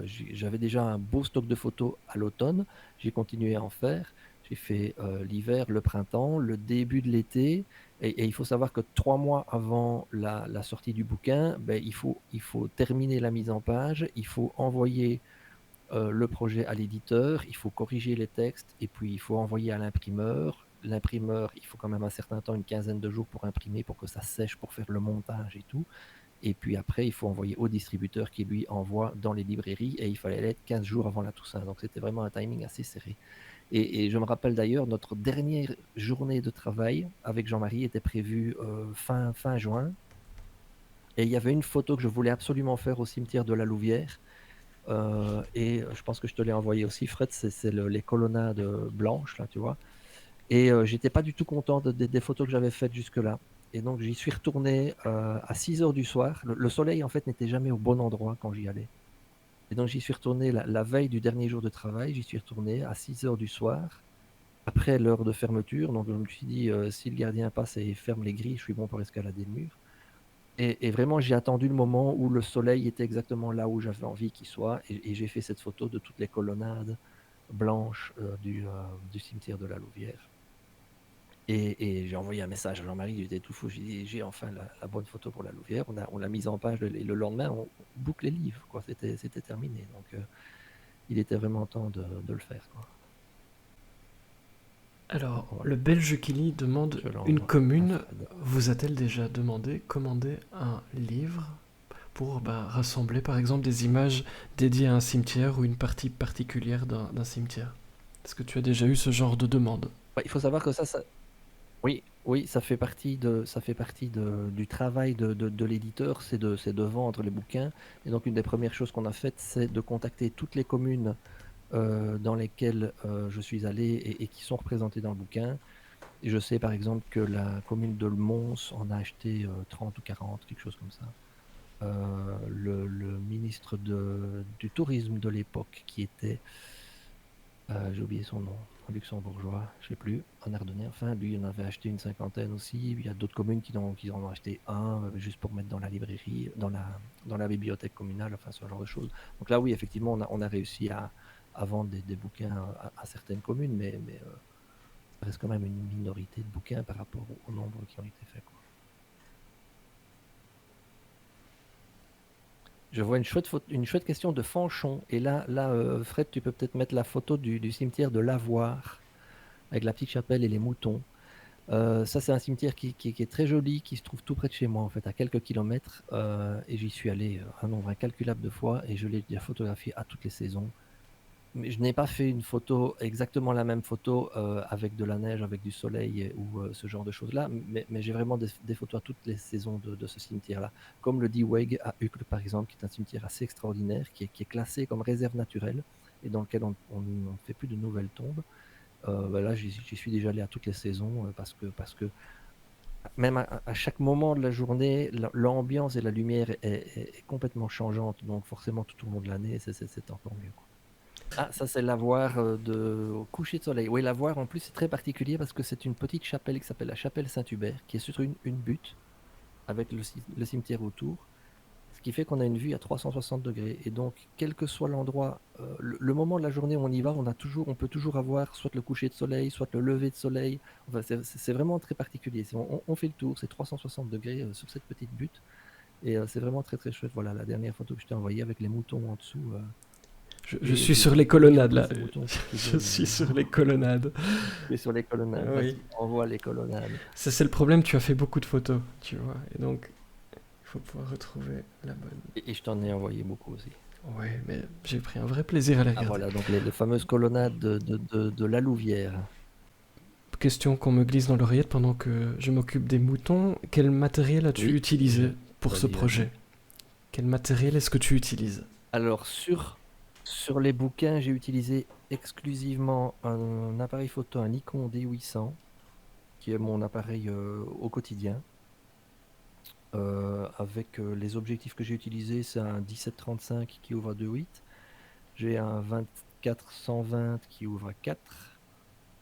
j'avais déjà un beau stock de photos à l'automne, j'ai continué à en faire. J'ai fait l'hiver, le printemps, le début de l'été, et il faut savoir que 3 mois avant la sortie du bouquin, ben, il faut terminer la mise en page, il faut envoyer le projet à l'éditeur, il faut corriger les textes, et puis il faut envoyer à l'imprimeur. L'imprimeur, il faut quand même un certain temps, une quinzaine de jours pour imprimer, pour que ça sèche, pour faire le montage et tout. Et puis après, il faut envoyer au distributeur qui lui envoie dans les librairies, et il fallait l'être 15 jours avant la Toussaint. Donc c'était vraiment un timing assez serré. Et je me rappelle d'ailleurs, notre dernière journée de travail avec Jean-Marie était prévue fin juin. Et il y avait une photo que je voulais absolument faire au cimetière de la Louvière. Et je pense que je te l'ai envoyé aussi, Fred, c'est les colonnades blanches, là, tu vois. Et j'étais pas du tout content des photos que j'avais faites jusque-là. Et donc j'y suis retourné à 6 heures du soir. Le soleil, en fait, n'était jamais au bon endroit quand j'y allais. Et donc j'y suis retourné la veille du dernier jour de travail. J'y suis retourné à 6 heures du soir, après l'heure de fermeture. Donc je me suis dit, si le gardien passe et ferme les grilles, je suis bon pour escalader le mur. Et vraiment, j'ai attendu le moment où le soleil était exactement là où j'avais envie qu'il soit. Et j'ai fait cette photo de toutes les colonnades blanches du cimetière de la Louvière. Et j'ai envoyé un message à Jean-Marie, il était tout fou. J'ai dit, j'ai enfin la bonne photo pour la Louvière. On l'a mise en page, et le lendemain, on boucle les livres, quoi. C'était terminé. Donc, il était vraiment temps de le faire, quoi.
Alors,
Voilà.
le Belge Kili demande
Je l'envoie
une
à
commune.
Fred.
Vous a-t-elle déjà commandé un livre pour rassembler par exemple des images dédiées à un cimetière ou une partie particulière d'un cimetière? Est-ce que tu as déjà eu ce genre de demande?
Ouais, il faut savoir que oui, oui, ça fait partie du travail de l'éditeur, c'est de vendre les bouquins. Et donc, une des premières choses qu'on a faites, c'est de contacter toutes les communes dans lesquelles je suis allé et qui sont représentées dans le bouquin. Et je sais par exemple que la commune de Le Mons en a acheté 30 ou 40, quelque chose comme ça. Le ministre du tourisme de l'époque, qui était, j'ai oublié son nom, un luxembourgeois, je ne sais plus, un ardennais, enfin, lui, il en avait acheté une cinquantaine aussi. Il y a d'autres communes qui en ont acheté un, juste pour mettre dans la librairie, dans la bibliothèque communale, enfin, ce genre de choses. Donc là, oui, effectivement, on a réussi à vendre des bouquins à certaines communes, mais ça reste quand même une minorité de bouquins par rapport au nombre qui ont été faits, quoi. Je vois une chouette question de Fanchon. Et là, Fred, tu peux peut-être mettre la photo du cimetière de Lavoir, avec la petite chapelle et les moutons. Ça, c'est un cimetière qui est très joli, qui se trouve tout près de chez moi, en fait, à quelques kilomètres. Et j'y suis allé un nombre incalculable de fois, et je l'ai déjà photographié à toutes les saisons. Mais je n'ai pas fait une photo, exactement la même photo, avec de la neige, avec du soleil ou ce genre de choses-là, mais j'ai vraiment des photos à toutes les saisons de ce cimetière-là. Comme le dit Weg à Uccle, par exemple, qui est un cimetière assez extraordinaire, qui est classé comme réserve naturelle et dans lequel on ne fait plus de nouvelles tombes. Là, j'y suis déjà allé à toutes les saisons, parce que même à chaque moment de la journée, l'ambiance et la lumière est complètement changeante. Donc forcément, tout au long de l'année, c'est encore mieux, quoi. Ah, ça c'est l'avoir au coucher de soleil. Oui, l'avoir en plus c'est très particulier parce que c'est une petite chapelle qui s'appelle la chapelle Saint-Hubert, qui est sur une butte avec le cimetière autour, ce qui fait qu'on a une vue à 360 degrés. Et donc, quel que soit l'endroit, le moment de la journée où on y va, on peut toujours avoir soit le coucher de soleil, soit le lever de soleil. Enfin, c'est vraiment très particulier. On fait le tour, c'est 360 degrés sur cette petite butte. Et c'est vraiment très très chouette. Voilà la dernière photo que je t'ai envoyée avec les moutons en dessous.
Je suis sur les colonnades là. Je suis sur les colonnades.
Tu es sur les colonnades.
Oui.
Vas-y, envoie les colonnades.
Ça, c'est le problème, tu as fait beaucoup de photos, tu vois. Et donc, il faut pouvoir retrouver la bonne.
Et je t'en ai envoyé beaucoup aussi.
Ouais, mais j'ai pris un vrai plaisir à les
Ah
regarder.
voilà, donc les fameuses colonnades de la Louvière.
Question qu'on me glisse dans l'oreillette pendant que je m'occupe des moutons. Quel matériel as-tu
Oui,
utilisé pour ce
vas-y, vas-y.
projet? Quel matériel est-ce que tu utilises?
Alors, sur les bouquins, j'ai utilisé exclusivement un appareil photo, un Nikon D800, qui est mon appareil au quotidien. Avec les objectifs que j'ai utilisés, c'est un 17-35 qui ouvre à 2.8. J'ai un 24-120 qui ouvre à 4.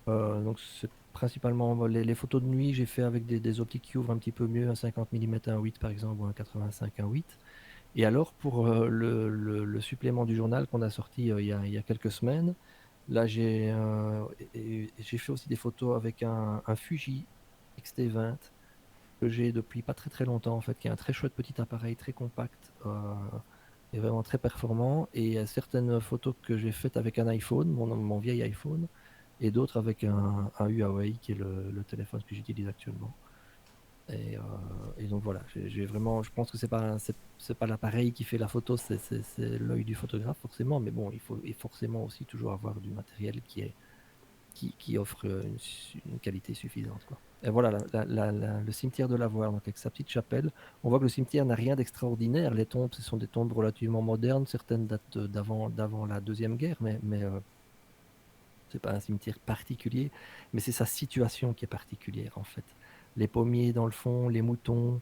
Donc, c'est principalement les photos de nuit, j'ai fait avec des optiques qui ouvrent un petit peu mieux, un 50 mm 1.8 par exemple, ou un 85 1.8. Et alors, pour le supplément du journal qu'on a sorti il y a quelques semaines, là, j'ai fait aussi des photos avec un Fuji X-T20 que j'ai depuis pas très très longtemps, en fait, qui est un très chouette petit appareil, très compact et vraiment très performant. Et il y a certaines photos que j'ai faites avec un iPhone, mon vieil iPhone, et d'autres avec un Huawei, qui est le téléphone que j'utilise actuellement. Et donc voilà, j'ai vraiment, je pense que c'est pas l'appareil qui fait la photo, c'est l'œil du photographe forcément, mais bon, il faut forcément aussi toujours avoir du matériel qui offre une qualité suffisante, quoi. Et voilà, le cimetière de la Voir, donc avec sa petite chapelle, on voit que le cimetière n'a rien d'extraordinaire. Les tombes, ce sont des tombes relativement modernes, certaines datent d'avant la Deuxième Guerre, mais c'est pas un cimetière particulier, mais c'est sa situation qui est particulière en fait. Les pommiers dans le fond, les moutons,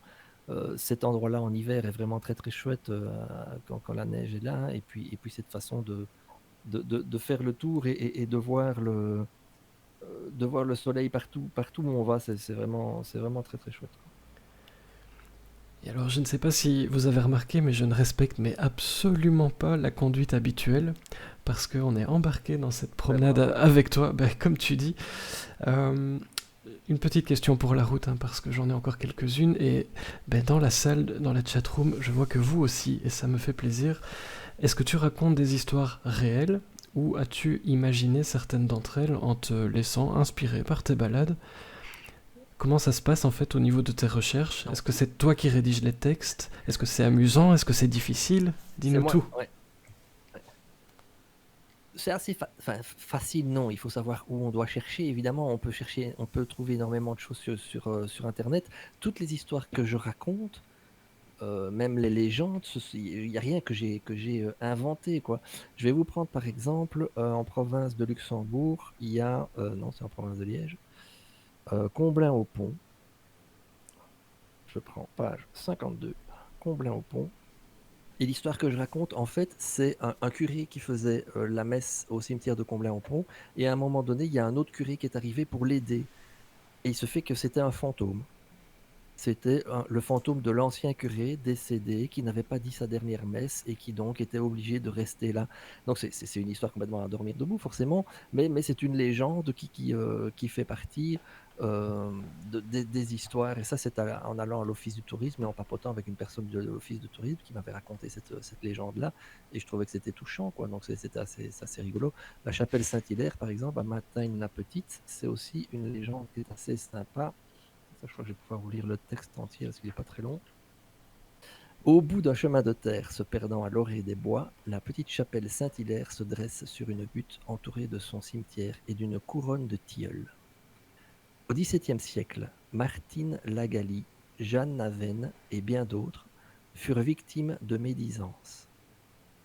cet endroit-là en hiver est vraiment très très chouette quand la neige est là, et puis cette façon de faire le tour et de voir le soleil partout où on va, c'est vraiment très très chouette, quoi.
Et alors, je ne sais pas si vous avez remarqué, mais je ne respecte mais absolument pas la conduite habituelle, parce qu'on est embarqué dans cette promenade avec toi, ben, comme tu dis. Une petite question pour la route, hein, parce que j'en ai encore quelques-unes, et ben, dans la salle, dans la chatroom, je vois que vous aussi, et ça me fait plaisir. Est-ce que tu racontes des histoires réelles, ou as-tu imaginé certaines d'entre elles en te laissant inspirer par tes balades? Comment ça se passe en fait au niveau de tes recherches?
Non.
Est-ce que c'est toi qui rédiges les textes? Est-ce que c'est amusant? Est-ce que c'est difficile?
C'est
Dis-nous
moi,
tout.
ouais. C'est assez facile, non. Il faut savoir où on doit chercher. Évidemment, on peut trouver énormément de choses sur Internet. Toutes les histoires que je raconte, même les légendes, il n'y a rien que j'ai inventé, quoi. Je vais vous prendre par exemple en province de Luxembourg, il y a, non, c'est en province de Liège, Comblain-au-Pont. Je prends page 52, Comblain-au-Pont. Et l'histoire que je raconte, en fait, c'est un curé qui faisait la messe au cimetière de Comblain-au-Pont. Et à un moment donné, il y a un autre curé qui est arrivé pour l'aider. Et il se fait que c'était un fantôme. C'était le fantôme de l'ancien curé décédé qui n'avait pas dit sa dernière messe et qui donc était obligé de rester là. Donc c'est une histoire complètement à dormir debout forcément, mais c'est une légende qui fait partie des histoires. Et ça, c'est en allant à l'office du tourisme et en papotant avec une personne de l'office du tourisme qui m'avait raconté cette légende-là. Et je trouvais que c'était touchant, quoi. Donc c'était assez rigolo. La chapelle Saint-Hilaire, par exemple, à Mataigne-la-Petite, c'est aussi une légende qui est assez sympa. Ça, je crois que je vais pouvoir vous lire le texte entier parce qu'il n'est pas très long. Au bout d'un chemin de terre se perdant à l'orée des bois, la petite chapelle Saint-Hilaire se dresse sur une butte entourée de son cimetière et d'une couronne de tilleuls. Au XVIIe siècle, Martine Lagalie, Jeanne Naven et bien d'autres furent victimes de médisance.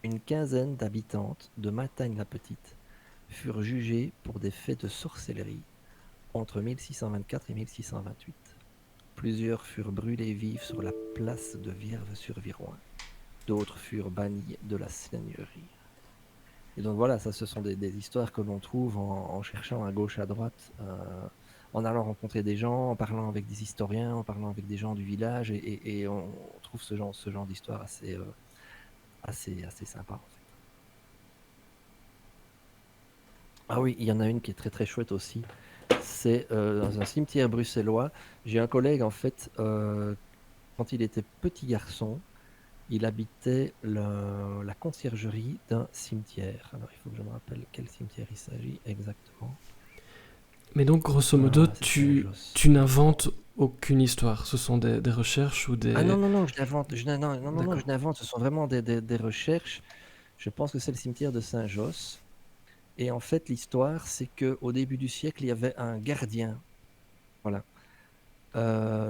Une quinzaine d'habitantes de Mataigne-la-Petite furent jugées pour des faits de sorcellerie entre 1624 et 1628. Plusieurs furent brûlés vifs sur la place de Vierve-sur-Viroin. D'autres furent bannis de la seigneurie. Et donc voilà, ça, ce sont des histoires que l'on trouve en cherchant à gauche, à droite, en allant rencontrer des gens, en parlant avec des historiens, en parlant avec des gens du village, et on trouve ce genre d'histoire assez sympa, en fait. Ah oui, il y en a une qui est très très chouette aussi. C'est dans un cimetière bruxellois. J'ai un collègue, en fait, quand il était petit garçon, il habitait la conciergerie d'un cimetière. Alors, il faut que je me rappelle quel cimetière il s'agit exactement.
Mais donc, grosso modo,
C'est
tu
Saint-Josse.
n'inventes aucune histoire. Ce sont des recherches ou des...
Ah non, je n'invente. Je
D'accord.
n'invente. Ce sont vraiment des recherches. Je pense que c'est le cimetière de Saint-Josse. Et en fait, l'histoire, c'est qu'au début du siècle, il y avait un gardien. Voilà.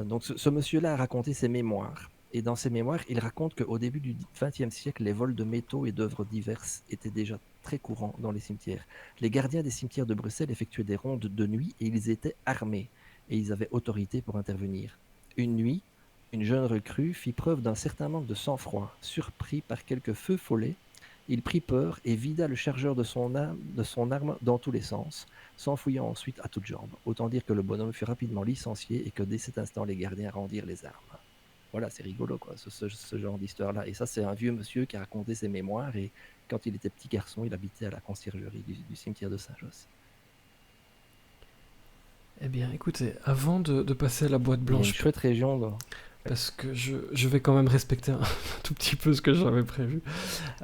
Donc ce monsieur-là a raconté ses mémoires. Et dans ses mémoires, il raconte qu'au début du XXe siècle, les vols de métaux et d'œuvres diverses étaient déjà très courants dans les cimetières. Les gardiens des cimetières de Bruxelles effectuaient des rondes de nuit et ils étaient armés. Et ils avaient autorité pour intervenir. Une nuit, une jeune recrue fit preuve d'un certain manque de sang-froid. Surpris par quelques feux follets, il prit peur et vida le chargeur de son arme dans tous les sens, s'enfuyant ensuite à toutes jambes. Autant dire que le bonhomme fut rapidement licencié et que dès cet instant, les gardiens rendirent les armes. Voilà, c'est rigolo, quoi, ce genre d'histoire-là. Et ça, c'est un vieux monsieur qui a raconté ses mémoires. Et quand il était petit garçon, il habitait à la conciergerie du cimetière de Saint-Josse.
Eh bien, écoutez, avant de passer à la boîte
Il y a une
blanche,
chouette région, là.
parce que je vais quand même respecter un tout petit peu ce que j'avais prévu.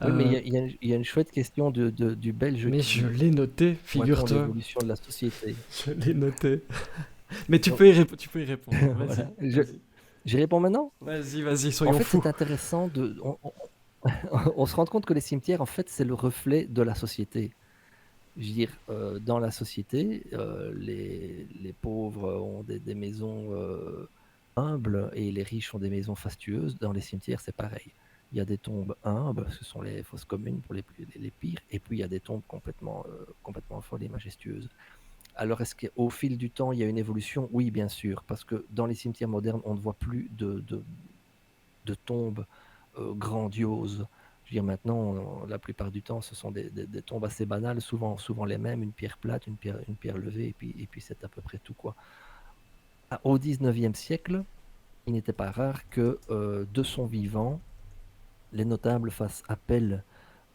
Oui, mais
Euh,
il y a une chouette question du Belge
mais
qui
je l'ai noté,
raconte
figure-toi.
l'évolution de la société.
Je l'ai noté. Mais tu
Donc,
peux tu peux y répondre. Vas-y,
voilà.
vas-y.
J'y réponds maintenant?
Vas-y,
En
soyons
fait,
fous.
c'est intéressant on se rend compte que les cimetières, en fait, c'est le reflet de la société. Je veux dire, dans la société, les pauvres ont des maisons humbles et les riches ont des maisons fastueuses. Dans les cimetières, c'est pareil. Il y a des tombes humbles, ce sont les fosses communes pour les pires, et puis il y a des tombes complètement folles et majestueuses. Alors, est-ce qu'au fil du temps, il y a une évolution? Oui, bien sûr, parce que dans les cimetières modernes, on ne voit plus de tombes grandioses. Je veux dire, maintenant, la plupart du temps, ce sont des tombes assez banales, souvent les mêmes, une pierre plate, une pierre levée, et puis c'est à peu près tout, quoi. Au 19e siècle, il n'était pas rare que, de son vivant, les notables fassent appel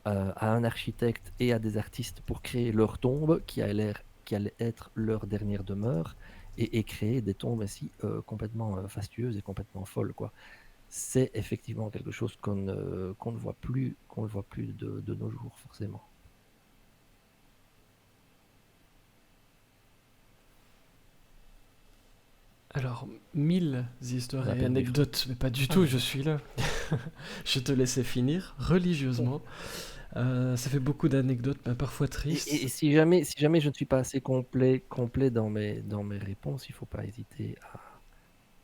à un architecte et à des artistes pour créer leur tombe qui allait être leur dernière demeure et créer des tombes ainsi complètement fastueuses et complètement folles, quoi. C'est effectivement quelque chose qu'on ne voit plus, de nos jours, forcément.
Alors, 1000 histoires
On a
et
perdu
anecdotes, mais pas du tout, je suis là. Je te laissais finir religieusement. Ça fait beaucoup d'anecdotes, mais parfois
Et
tristes.
si jamais je ne suis pas assez complet dans mes réponses, il ne faut pas hésiter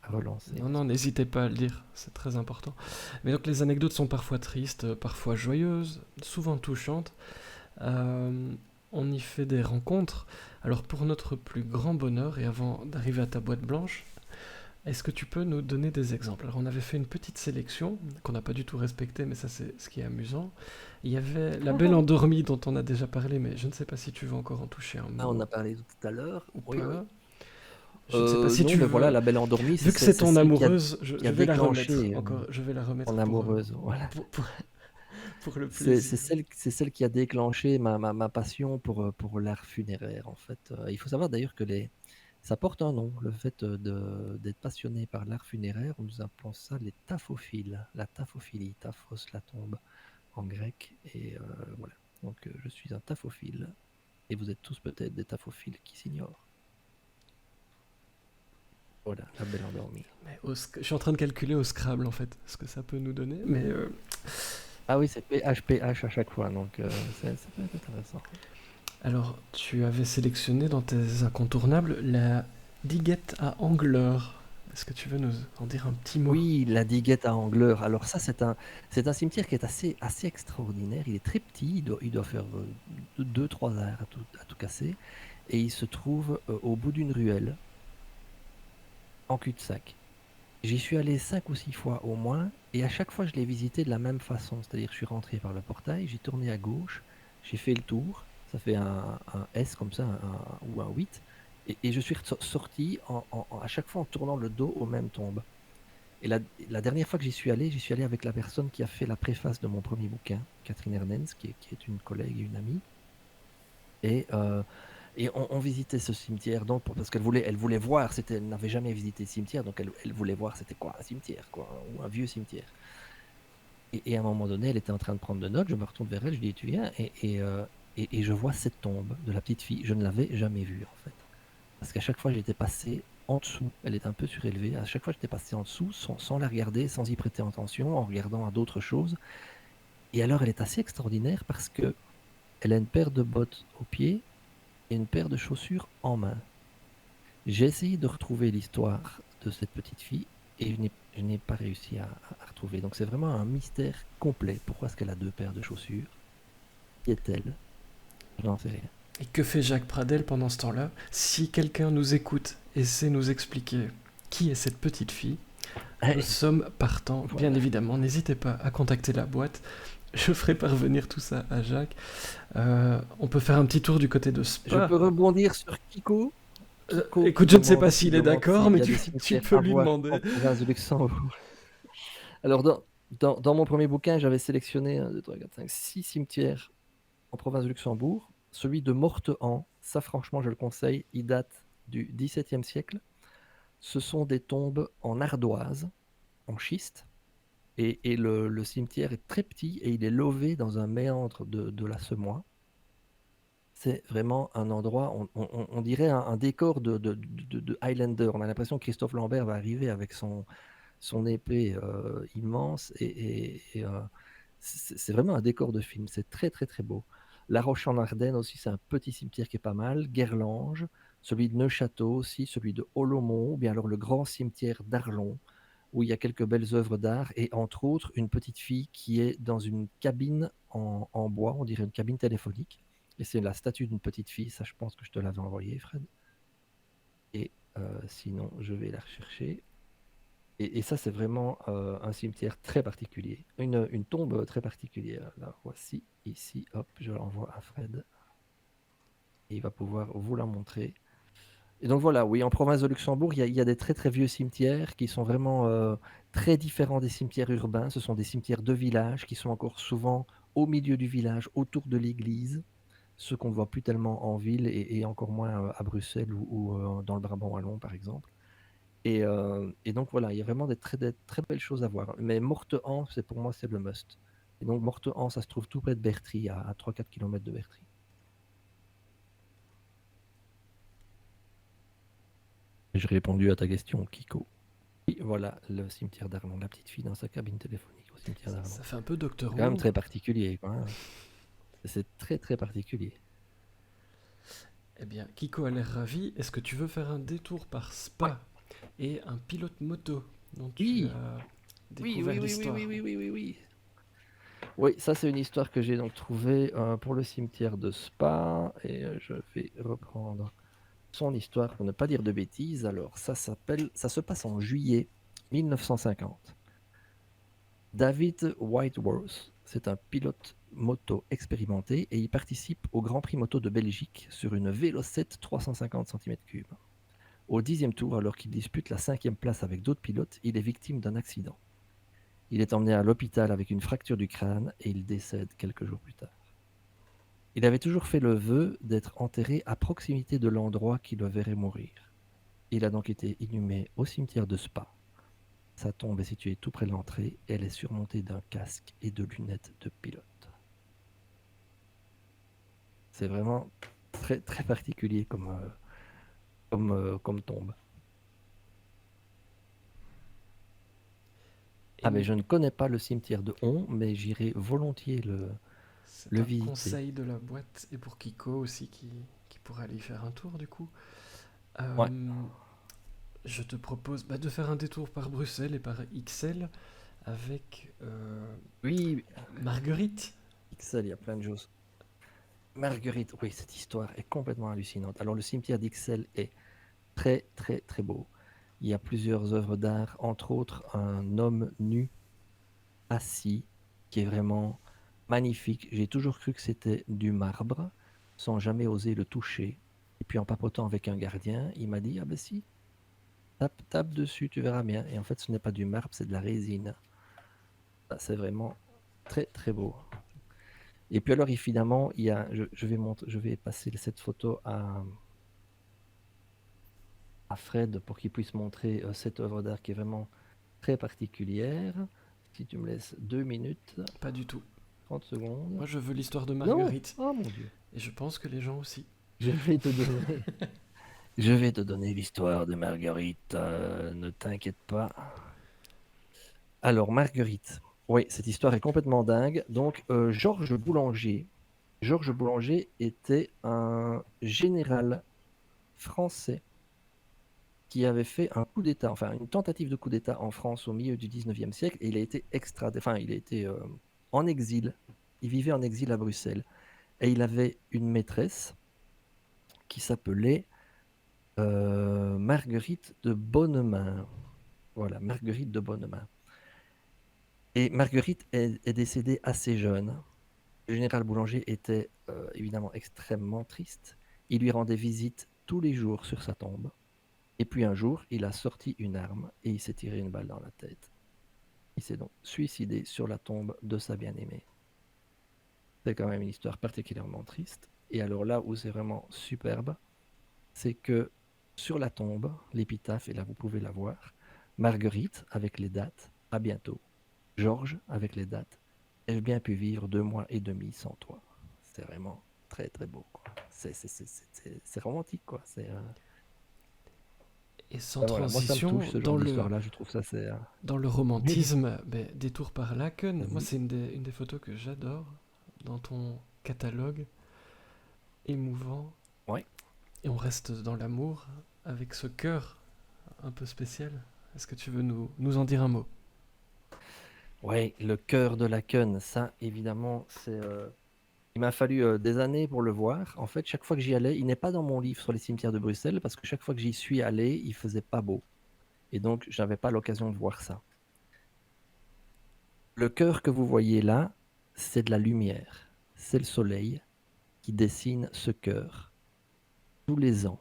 à relancer.
Non, n'hésitez pas à le dire, c'est très important. Mais donc les anecdotes sont parfois tristes, parfois joyeuses, souvent touchantes. Euh, on y fait des rencontres. Alors pour notre plus grand bonheur, et avant d'arriver à ta boîte blanche, est-ce que tu peux nous donner des exemples? Alors on avait fait une petite sélection qu'on n'a pas du tout respectée, mais ça c'est ce qui est amusant. Il y avait La Belle Endormie dont on a déjà parlé, mais je ne sais pas si tu veux encore en toucher un
On
mot
a parlé tout à l'heure.
ou
Oui, oui.
pas. Je ne sais pas si
Non,
tu
mais voilà,
veux.
La Belle Endormie,
Vu que c'est ton
celle
amoureuse,
qui
je
a
vais la remettre
déclenché
encore. Je vais la remettre
mon amoureuse. Voilà.
pour le
C'est
plaisir.
celle qui a déclenché ma passion pour l'art funéraire, en fait. Il faut savoir d'ailleurs que ça porte un nom, le fait d'être passionné par l'art funéraire. Nous appelons ça les taphophiles, la taphophilie, taphos, la tombe en grec. Et voilà. Donc je suis un taphophile. Et vous êtes tous peut-être des taphophiles qui s'ignorent. Voilà, La Belle Endormie.
Mais je suis en train de calculer au Scrabble en fait, ce que ça peut nous donner. Mais
Ah oui, c'est PH à chaque fois, donc ça peut être intéressant.
alors, tu avais sélectionné dans tes incontournables la diguette à Angleur. Est-ce que tu veux nous en dire un petit mot?
Oui, la Diguette à Angleur. Alors ça, c'est un cimetière qui est assez extraordinaire. Il est très petit, il doit faire 2-3 heures à tout casser. Et il se trouve au bout d'une ruelle, en cul-de-sac. J'y suis allé 5 ou 6 fois au moins, et à chaque fois je l'ai visité de la même façon. C'est-à-dire que je suis rentré par le portail, j'ai tourné à gauche, j'ai fait le tour, ça fait un S comme ça, ou un 8, et je suis sorti à chaque fois en tournant le dos aux mêmes tombes. Et la dernière fois que j'y suis allé avec la personne qui a fait la préface de mon premier bouquin, Catherine Ernens, qui est une collègue et une amie. Et on visitait ce cimetière donc parce qu'elle voulait voir, elle n'avait jamais visité le cimetière, donc elle voulait voir c'était quoi un cimetière, quoi, ou un vieux cimetière. Et à un moment donné, elle était en train de prendre de notes, je me retourne vers elle, je dis tu viens, et je vois cette tombe de la petite fille, je ne l'avais jamais vue en fait. Parce qu'à chaque fois j'étais passé en dessous, elle était un peu surélevée, à chaque fois j'étais passé en dessous sans la regarder, sans y prêter attention, en regardant à d'autres choses. Et alors, elle est assez extraordinaire parce que elle a une paire de bottes aux pieds et une paire de chaussures en main. J'ai essayé de retrouver l'histoire de cette petite fille et je n'ai pas réussi à retrouver. Donc c'est vraiment un mystère complet. Pourquoi est-ce qu'elle a deux paires de chaussures? Qui est-elle? Je n'en sais rien.
Et que fait Jacques Pradel pendant ce temps-là? Si quelqu'un nous écoute et sait nous expliquer qui est cette petite fille, nous sommes partants, bien
Voilà.
évidemment. N'hésitez pas à contacter la boîte. Je ferai parvenir tout ça à Jacques. On peut faire un petit tour du côté de
Je
Spa.
peux rebondir sur Kiko. Kiko
Écoute,
qui
je ne sais
demande
pas s'il est
s'il
d'accord,
y
mais
a des
tu
cimetières
peux
à
lui
voir
demander.
en province de Luxembourg. Alors, dans mon premier bouquin, j'avais sélectionné 1, 2, 3, 4, 5, 6 cimetières en province de Luxembourg. Celui de Mortehan, ça franchement, je le conseille, il date du XVIIe siècle. Ce sont des tombes en ardoise, en schiste, et le cimetière est très petit et il est lové dans un méandre de la Semois. C'est vraiment un endroit, on dirait un décor de Highlander. On a l'impression que Christophe Lambert va arriver avec son épée immense c'est vraiment un décor de film. C'est très très très beau. La Roche en Ardennes aussi, c'est un petit cimetière qui est pas mal. Guerlange, celui de Neufchâteau aussi, celui de Olomont, ou bien alors le grand cimetière d'Arlon, où il y a quelques belles œuvres d'art et entre autres une petite fille qui est dans une cabine en bois, on dirait une cabine téléphonique. Et c'est la statue d'une petite fille, ça je pense que je te l'avais envoyé, Fred. Et sinon, je vais la rechercher. Et ça, c'est vraiment un cimetière très particulier, une tombe très particulière. La voici ici, hop, je l'envoie à Fred. Et il va pouvoir vous la montrer. Et donc voilà, oui, en province de Luxembourg, il y a des très très vieux cimetières qui sont vraiment très différents des cimetières urbains. Ce sont des cimetières de village qui sont encore souvent au milieu du village, autour de l'église, ceux qu'on ne voit plus tellement en ville et encore moins à Bruxelles ou dans le Brabant wallon, par exemple. Et donc voilà, il y a vraiment des très belles choses à voir. Mais Mortehan, pour moi, c'est le must. Et donc Mortehan, ça se trouve tout près de Bertry, à 3-4 km de Bertry. J'ai répondu à ta question, Kiko. Oui, voilà, le cimetière d'Arlon, la petite fille dans sa cabine téléphonique au cimetière d'Arlon.
Ça fait un peu Doctor
C'est quand même
Who.
très particulier, quoi, hein. C'est très très particulier.
Eh bien, Kiko a l'air ravi. Est-ce que tu veux faire un détour par Spa et un pilote moto dont tu
Oui.
as
Oui,
découvert
oui, oui, oui,
l'histoire?
oui, oui, oui, oui, oui. Oui, ça c'est une histoire que j'ai donc trouvée pour le cimetière de Spa et je vais reprendre son histoire pour ne pas dire de bêtises. Alors ça se passe en juillet 1950. David Whiteworth, c'est un pilote moto expérimenté et il participe au Grand Prix moto de Belgique sur une Vélocette 350 cm3. Au 10e tour, alors qu'il dispute la 5e place avec d'autres pilotes, il est victime d'un accident. Il est emmené à l'hôpital avec une fracture du crâne et il décède quelques jours plus tard. Il avait toujours fait le vœu d'être enterré à proximité de l'endroit qui le verrait mourir. Il a donc été inhumé au cimetière de Spa. Sa tombe est située tout près de l'entrée et elle est surmontée d'un casque et de lunettes de pilote. C'est vraiment très très particulier comme tombe. Ah mais je ne connais pas le cimetière de Hon, mais j'irai volontiers le
C'est un
visiter.
conseil de la boîte et pour Kiko aussi qui pourrait aller y faire un tour du coup.
Ouais.
Je te propose de faire un détour par Bruxelles et par XL avec
Oui,
Marguerite.
XL, il y a plein de choses. Marguerite, oui, cette histoire est complètement hallucinante. Alors le cimetière d'Ixelles est très très très beau. Il y a plusieurs œuvres d'art, entre autres un homme nu assis qui est vraiment magnifique. J'ai toujours cru que c'était du marbre, sans jamais oser le toucher. Et puis en papotant avec un gardien, il m'a dit, ah ben si, tape dessus, tu verras bien. Et en fait, ce n'est pas du marbre, c'est de la résine. C'est vraiment très très beau. Et puis alors, évidemment, il y a, je vais passer cette photo à Fred pour qu'il puisse montrer cette œuvre d'art qui est vraiment très particulière. Si tu me laisses 2 minutes.
Pas du tout.
30 secondes.
Moi, je veux l'histoire de Marguerite.
Non. Oh mon Dieu.
Et je pense que les gens aussi.
Je vais te donner l'histoire de Marguerite. Ne t'inquiète pas. Alors, Marguerite. Oui, cette histoire est complètement dingue. Donc, Georges Boulanger était un général français qui avait fait un coup d'État, enfin une tentative de coup d'État en France au milieu du 19e siècle, et il a été il a été en exil. Il vivait en exil à Bruxelles. Et il avait une maîtresse qui s'appelait Marguerite de Bonnemain. Voilà, Marguerite de Bonnemain. Et Marguerite est décédée assez jeune. Le général Boulanger était évidemment extrêmement triste. Il lui rendait visite tous les jours sur sa tombe. Et puis un jour, il a sorti une arme et il s'est tiré une balle dans la tête. Il s'est donc suicidé sur la tombe de sa bien-aimée. C'est quand même une histoire particulièrement triste. Et alors là où c'est vraiment superbe, c'est que sur la tombe, l'épitaphe, et là vous pouvez la voir, Marguerite avec les dates, à bientôt. Georges avec les dates, ai-je bien pu vivre 2 mois et demi sans toi? C'est vraiment très très beau, quoi. C'est romantique, quoi.
Et sans
Voilà, moi ça me touche
transition,
ce genre d'histoire-là, je trouve ça c'est.
dans le
Oui,
romantisme, détour par Laken, moi
vas-y.
c'est une des photos que j'adore dans ton catalogue, émouvant.
Ouais.
Et on reste dans l'amour avec ce cœur un peu spécial. Est-ce que tu veux nous en dire un mot?
Ouais, le cœur de la queue, ça évidemment, il m'a fallu des années pour le voir. En fait, chaque fois que j'y allais, il n'est pas dans mon livre sur les cimetières de Bruxelles parce que chaque fois que j'y suis allé, il faisait pas beau. Et donc, j'avais pas l'occasion de voir ça. Le cœur que vous voyez là, c'est de la lumière. C'est le soleil qui dessine ce cœur tous les ans.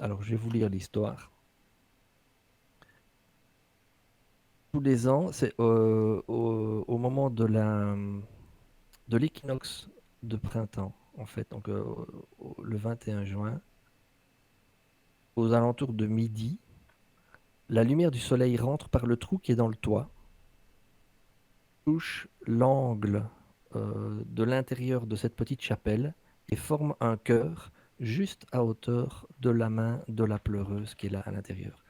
Alors, je vais vous lire l'histoire. Tous les ans, c'est au moment de l'équinoxe de printemps, en fait, donc le 21 juin, aux alentours de midi, la lumière du soleil rentre par le trou qui est dans le toit, touche l'angle de l'intérieur de cette petite chapelle et forme un cœur juste à hauteur de la main de la pleureuse qui est là à l'intérieur.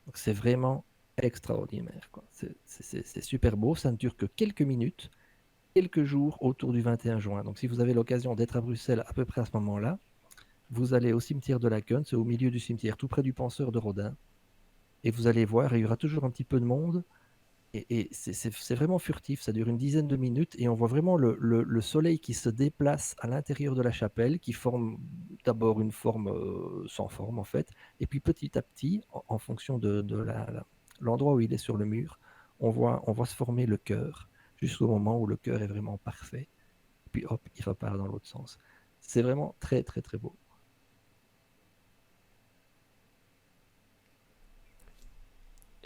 Donc c'est vraiment extraordinaire, quoi. C'est super beau, ça ne dure que quelques minutes, quelques jours autour du 21 juin. Donc si vous avez l'occasion d'être à Bruxelles à peu près à ce moment-là, vous allez au cimetière de Laken, c'est au milieu du cimetière, tout près du penseur de Rodin, et vous allez voir, il y aura toujours un petit peu de monde, et c'est vraiment furtif, ça dure une dizaine de minutes, et on voit vraiment le soleil qui se déplace à l'intérieur de la chapelle, qui forme d'abord une forme sans forme en fait, et puis petit à petit, en fonction de l'endroit où il est sur le mur, on voit se former le cœur, jusqu'au moment où le cœur est vraiment parfait, puis hop, il repart dans l'autre sens. C'est vraiment très très très beau.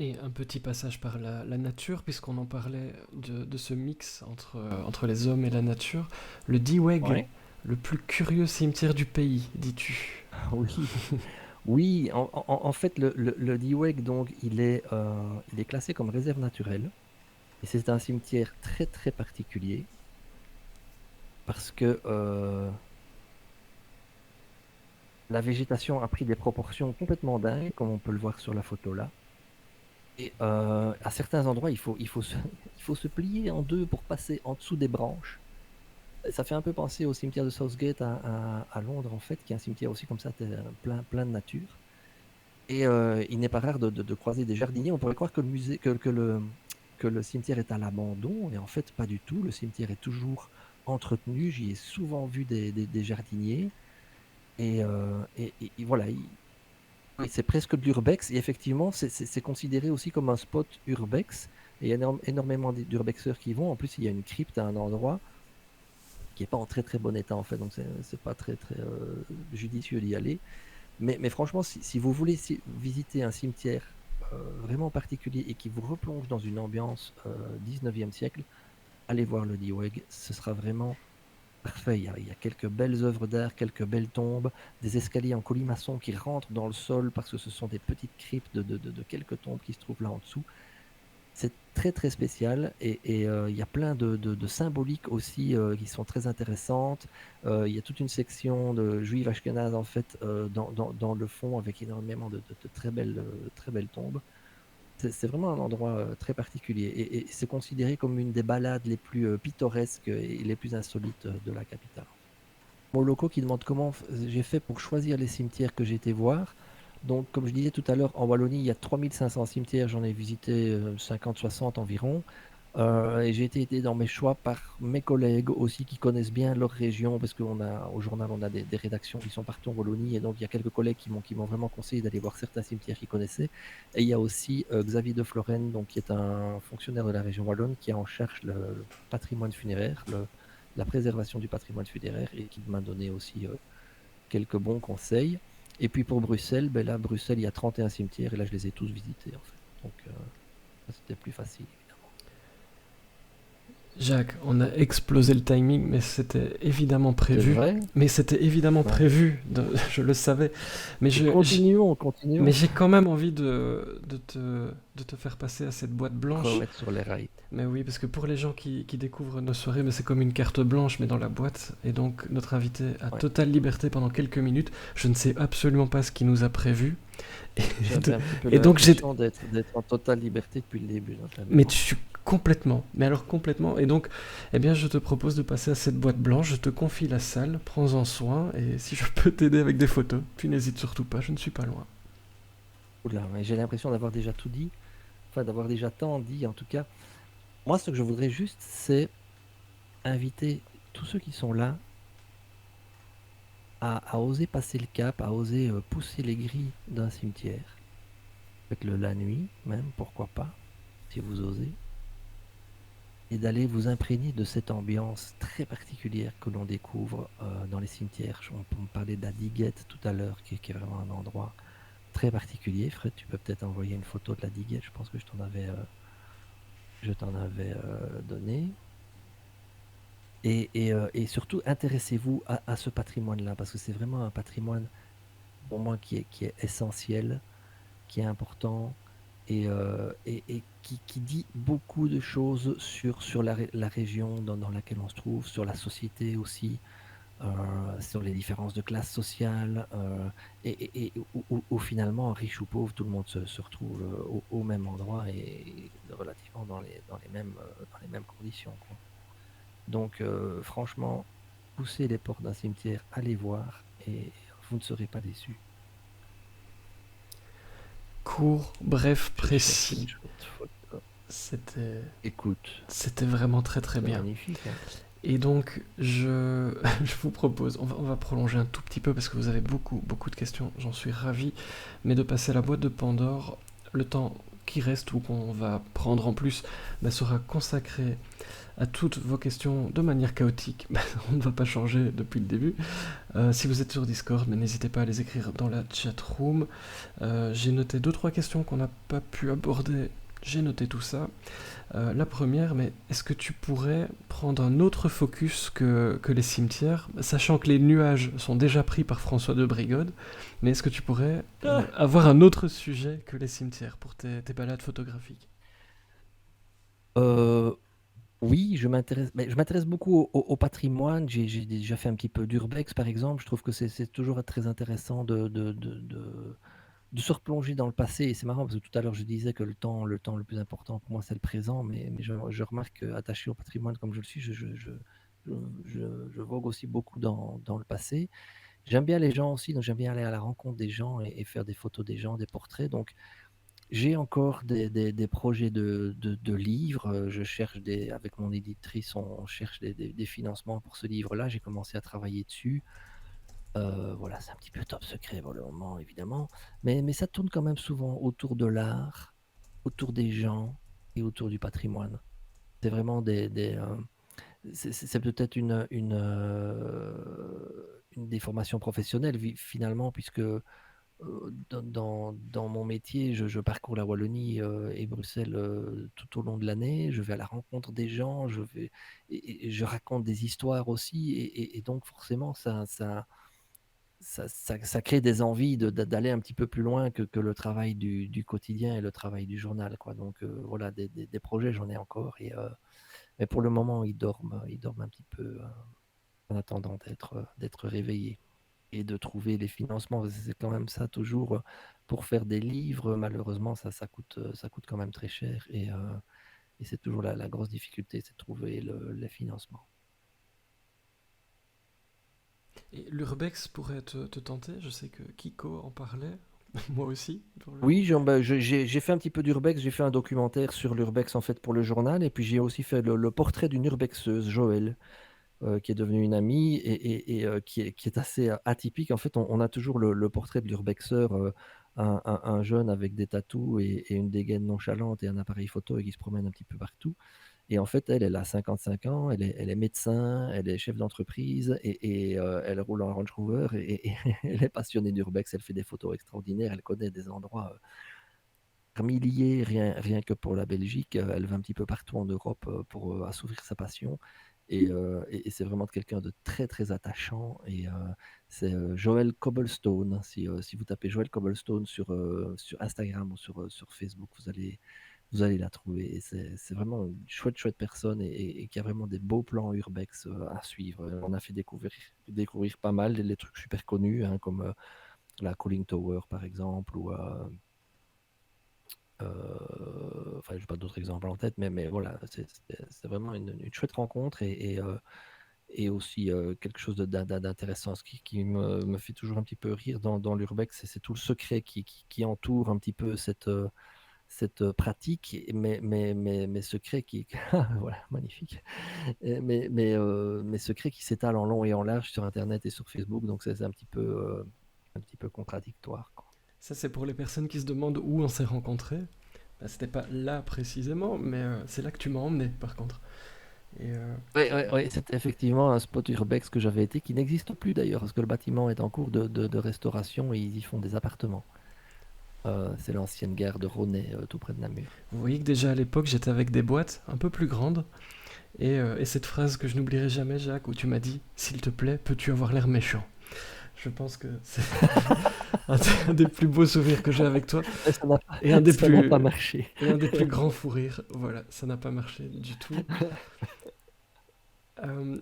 Et un petit passage par la nature, puisqu'on en parlait de ce mix entre les hommes et la nature. Le Diweg,
Ouais.
le plus curieux cimetière du pays, dis-tu.
Oui, oui. En fait, le Diweg, donc, il est classé comme réserve naturelle. Et c'est un cimetière très très particulier parce que la végétation a pris des proportions complètement dingues, comme on peut le voir sur la photo là. Et à certains endroits, il faut se plier en deux pour passer en dessous des branches. Ça fait un peu penser au cimetière de Southgate à Londres, en fait, qui est un cimetière aussi comme ça, plein de nature. Et il n'est pas rare de croiser des jardiniers. On pourrait croire que que le cimetière est à l'abandon, et en fait, pas du tout. Le cimetière est toujours entretenu. J'y ai souvent vu des jardiniers. Et voilà, oui, c'est presque de l'urbex. Et effectivement, c'est considéré aussi comme un spot urbex. Et il y a énormément d'urbexeurs qui y vont. En plus, il y a une crypte à un endroit qui n'est pas en très très bon état, en fait. Donc, c'est pas très très judicieux d'y aller. Mais franchement, si vous voulez visiter un cimetière vraiment particulier et qui vous replonge dans une ambiance 19e siècle, allez voir le Diweg. Ce sera vraiment parfait. Il y a quelques belles œuvres d'art, quelques belles tombes, des escaliers en colimaçon qui rentrent dans le sol parce que ce sont des petites cryptes de quelques tombes qui se trouvent là en dessous. C'est très très spécial et il y a plein de symboliques aussi qui sont très intéressantes. Il y a toute une section de juifs ashkénazes en fait dans le fond avec énormément de très belles tombes. C'est vraiment un endroit très particulier et c'est considéré comme une des balades les plus pittoresques et les plus insolites de la capitale. Mon loco qui demande comment j'ai fait pour choisir les cimetières que j'ai été voir. Donc, comme je disais tout à l'heure, en Wallonie, il y a 3500 cimetières, j'en ai visité 50-60 environ. Et j'ai été aidé dans mes choix par mes collègues aussi qui connaissent bien leur région, parce qu'au journal, on a des rédactions qui sont partout en Wallonie, et donc il y a quelques collègues qui m'ont vraiment conseillé d'aller voir certains cimetières qu'ils connaissaient. Et il y a aussi Xavier de Florenne, donc, qui est un fonctionnaire de la région wallonne, qui a en charge le patrimoine funéraire, la préservation du patrimoine funéraire, et qui m'a donné aussi quelques bons conseils. Et puis pour Bruxelles, ben là, Bruxelles, il y a 31 cimetières, et là, je les ai tous visités, en fait. Donc, ça, c'était plus facile, évidemment.
Jacques, on a explosé le timing, mais c'était évidemment
C'est
prévu.
vrai? Ouais.
Je le savais. Mais
Et continuons.
mais j'ai quand même envie de te faire passer à cette boîte blanche.
Remettre sur les rails.
Mais oui, parce que pour les gens qui découvrent nos soirées, mais c'est comme une carte blanche, mais dans la boîte. Et donc, notre invité a
Ouais.
totale liberté pendant quelques minutes. Je ne sais absolument pas ce qu'il nous a prévu.
J'avais un petit peu
Et donc, j'ai.
l'impression d'être en totale liberté depuis le début, notamment.
Mais tu complètement. Mais alors, complètement. Et donc, eh bien, je te propose de passer à cette boîte blanche. Je te confie la salle. Prends-en soin. Et si je peux t'aider avec des photos, tu n'hésites surtout pas. Je ne suis pas loin.
Oula, mais j'ai l'impression d'avoir déjà tout dit. Enfin, d'avoir déjà tant dit, en tout cas. Moi, ce que je voudrais juste, c'est inviter tous ceux qui sont là à oser passer le cap, à oser pousser les grilles d'un cimetière. Faites-le la nuit, même, pourquoi pas, si vous osez. Et d'aller vous imprégner de cette ambiance très particulière que l'on découvre dans les cimetières. On parlait de la Diguette tout à l'heure, qui est vraiment un endroit très particulier. Fred, tu peux peut-être envoyer une photo de la Diguette, je pense que je t'en avais donné. Et surtout, intéressez-vous à ce patrimoine-là, parce que c'est vraiment un patrimoine, pour moi, qui est essentiel, qui est important, et qui dit beaucoup de choses sur la région dans laquelle on se trouve, sur la société aussi, sur les différences de classe sociale, où finalement, riche ou pauvre, tout le monde se retrouve au même endroit et relativement dans les mêmes conditions, quoi. Donc, franchement, poussez les portes d'un cimetière, allez voir, et vous ne serez pas déçus.
Court, bref,
Je cherche une
précis.
chouette photo.
C'était,
Écoute,
c'était vraiment très très
c'est
bien.
magnifique, hein.
Et donc, je vous propose, on va prolonger un tout petit peu parce que vous avez beaucoup, beaucoup de questions, j'en suis ravi, mais de passer à la boîte de Pandore, le temps qui reste ou qu'on va prendre en plus sera consacré à toutes vos questions de manière chaotique. On ne va pas changer depuis le début. Si vous êtes sur Discord, n'hésitez pas à les écrire dans la chat room. J'ai noté 2-3 questions qu'on n'a pas pu aborder. J'ai noté tout ça. La première, mais est-ce que tu pourrais prendre un autre focus que les cimetières, sachant que les nuages sont déjà pris par François de Brigode, mais est-ce que tu pourrais avoir un autre sujet que les cimetières pour tes balades photographiques?
Euh, oui, je m'intéresse beaucoup au patrimoine. J'ai déjà fait un petit peu d'urbex, par exemple. Je trouve que c'est toujours très intéressant de se replonger dans le passé. Et c'est marrant parce que tout à l'heure, je disais que le temps le plus important pour moi, c'est le présent. Mais je remarque qu'attaché au patrimoine comme je le suis, je vogue aussi beaucoup dans le passé. J'aime bien les gens aussi, donc j'aime bien aller à la rencontre des gens et faire des photos des gens, des portraits. Donc, j'ai encore des projets de livres. Je cherche avec mon éditrice, on cherche des financements pour ce livre-là. J'ai commencé à travailler dessus. Voilà, c'est un petit peu top secret pour le moment, évidemment. Mais ça tourne quand même souvent autour de l'art, autour des gens et autour du patrimoine. C'est vraiment c'est peut-être une des formations professionnelles, finalement, puisque dans mon métier, je parcours la Wallonie et Bruxelles tout au long de l'année. Je vais à la rencontre des gens, et je raconte des histoires aussi. Et donc, forcément, ça crée des envies d'aller un petit peu plus loin que le travail du quotidien et le travail du journal, quoi. Donc, voilà, des projets, j'en ai encore. Mais pour le moment, ils dorment un petit peu en attendant d'être réveillés. et de trouver les financements. C'est quand même ça toujours, pour faire des livres, malheureusement, ça coûte quand même très cher et c'est toujours la grosse difficulté, c'est de trouver les financements.
Et l'urbex pourrait te tenter. Je sais que Kiko en parlait, moi aussi.
Oui, j'ai fait un petit peu d'urbex, j'ai fait un documentaire sur l'urbex en fait pour le journal, et puis j'ai aussi fait le portrait d'une urbexeuse, Joël, qui est devenue une amie et qui est assez atypique. En fait, on a toujours le portrait de l'urbexeur, un jeune avec des tatous et une dégaine nonchalante et un appareil photo et qui se promène un petit peu partout. Et en fait, elle a 55 ans, elle est médecin, elle est chef d'entreprise et elle roule en Range Rover et elle est passionnée d'urbex, elle fait des photos extraordinaires, elle connaît des endroits par milliers, rien que pour la Belgique. Elle va un petit peu partout en Europe pour assouvir sa passion. Et c'est vraiment quelqu'un de très très attachant. Et c'est Joël Cobblestone. Si vous tapez Joël Cobblestone sur Instagram ou sur Facebook, vous allez la trouver. Et c'est vraiment une chouette personne et qui a vraiment des beaux plans urbex à suivre. On a fait découvrir pas mal les trucs super connus, hein, comme la Cooling Tower par exemple, ou enfin, je n'ai pas d'autres exemples en tête, mais voilà, c'est vraiment une chouette rencontre et aussi quelque chose d'intéressant. Ce qui me fait toujours un petit peu rire dans l'urbex, c'est tout le secret qui entoure un petit peu cette pratique, mais secret qui, voilà, magnifique, mais secret qui s'étale en long et en large sur Internet et sur Facebook, donc c'est un petit peu contradictoire, quoi.
Ça, c'est pour les personnes qui se demandent où on s'est rencontrés. Bah, c'était pas là précisément, mais c'est là que tu m'as emmené, par contre. Et
Oui, c'était effectivement un spot urbex que j'avais été, qui n'existe plus d'ailleurs, parce que le bâtiment est en cours de restauration et ils y font des appartements. C'est l'ancienne gare de Rosnay, tout près de Namur.
vous voyez que déjà à l'époque, j'étais avec des boîtes un peu plus grandes. Et cette phrase que je n'oublierai jamais, Jacques, où tu m'as dit, s'il te plaît, peux-tu avoir l'air méchant? Je pense que c'est un des plus beaux souvenirs que j'ai avec toi.
Et ça n'a
Et un des
ça n'a
plus,
pas marché.
et un des plus grands fous rires. Voilà, ça n'a pas marché du tout.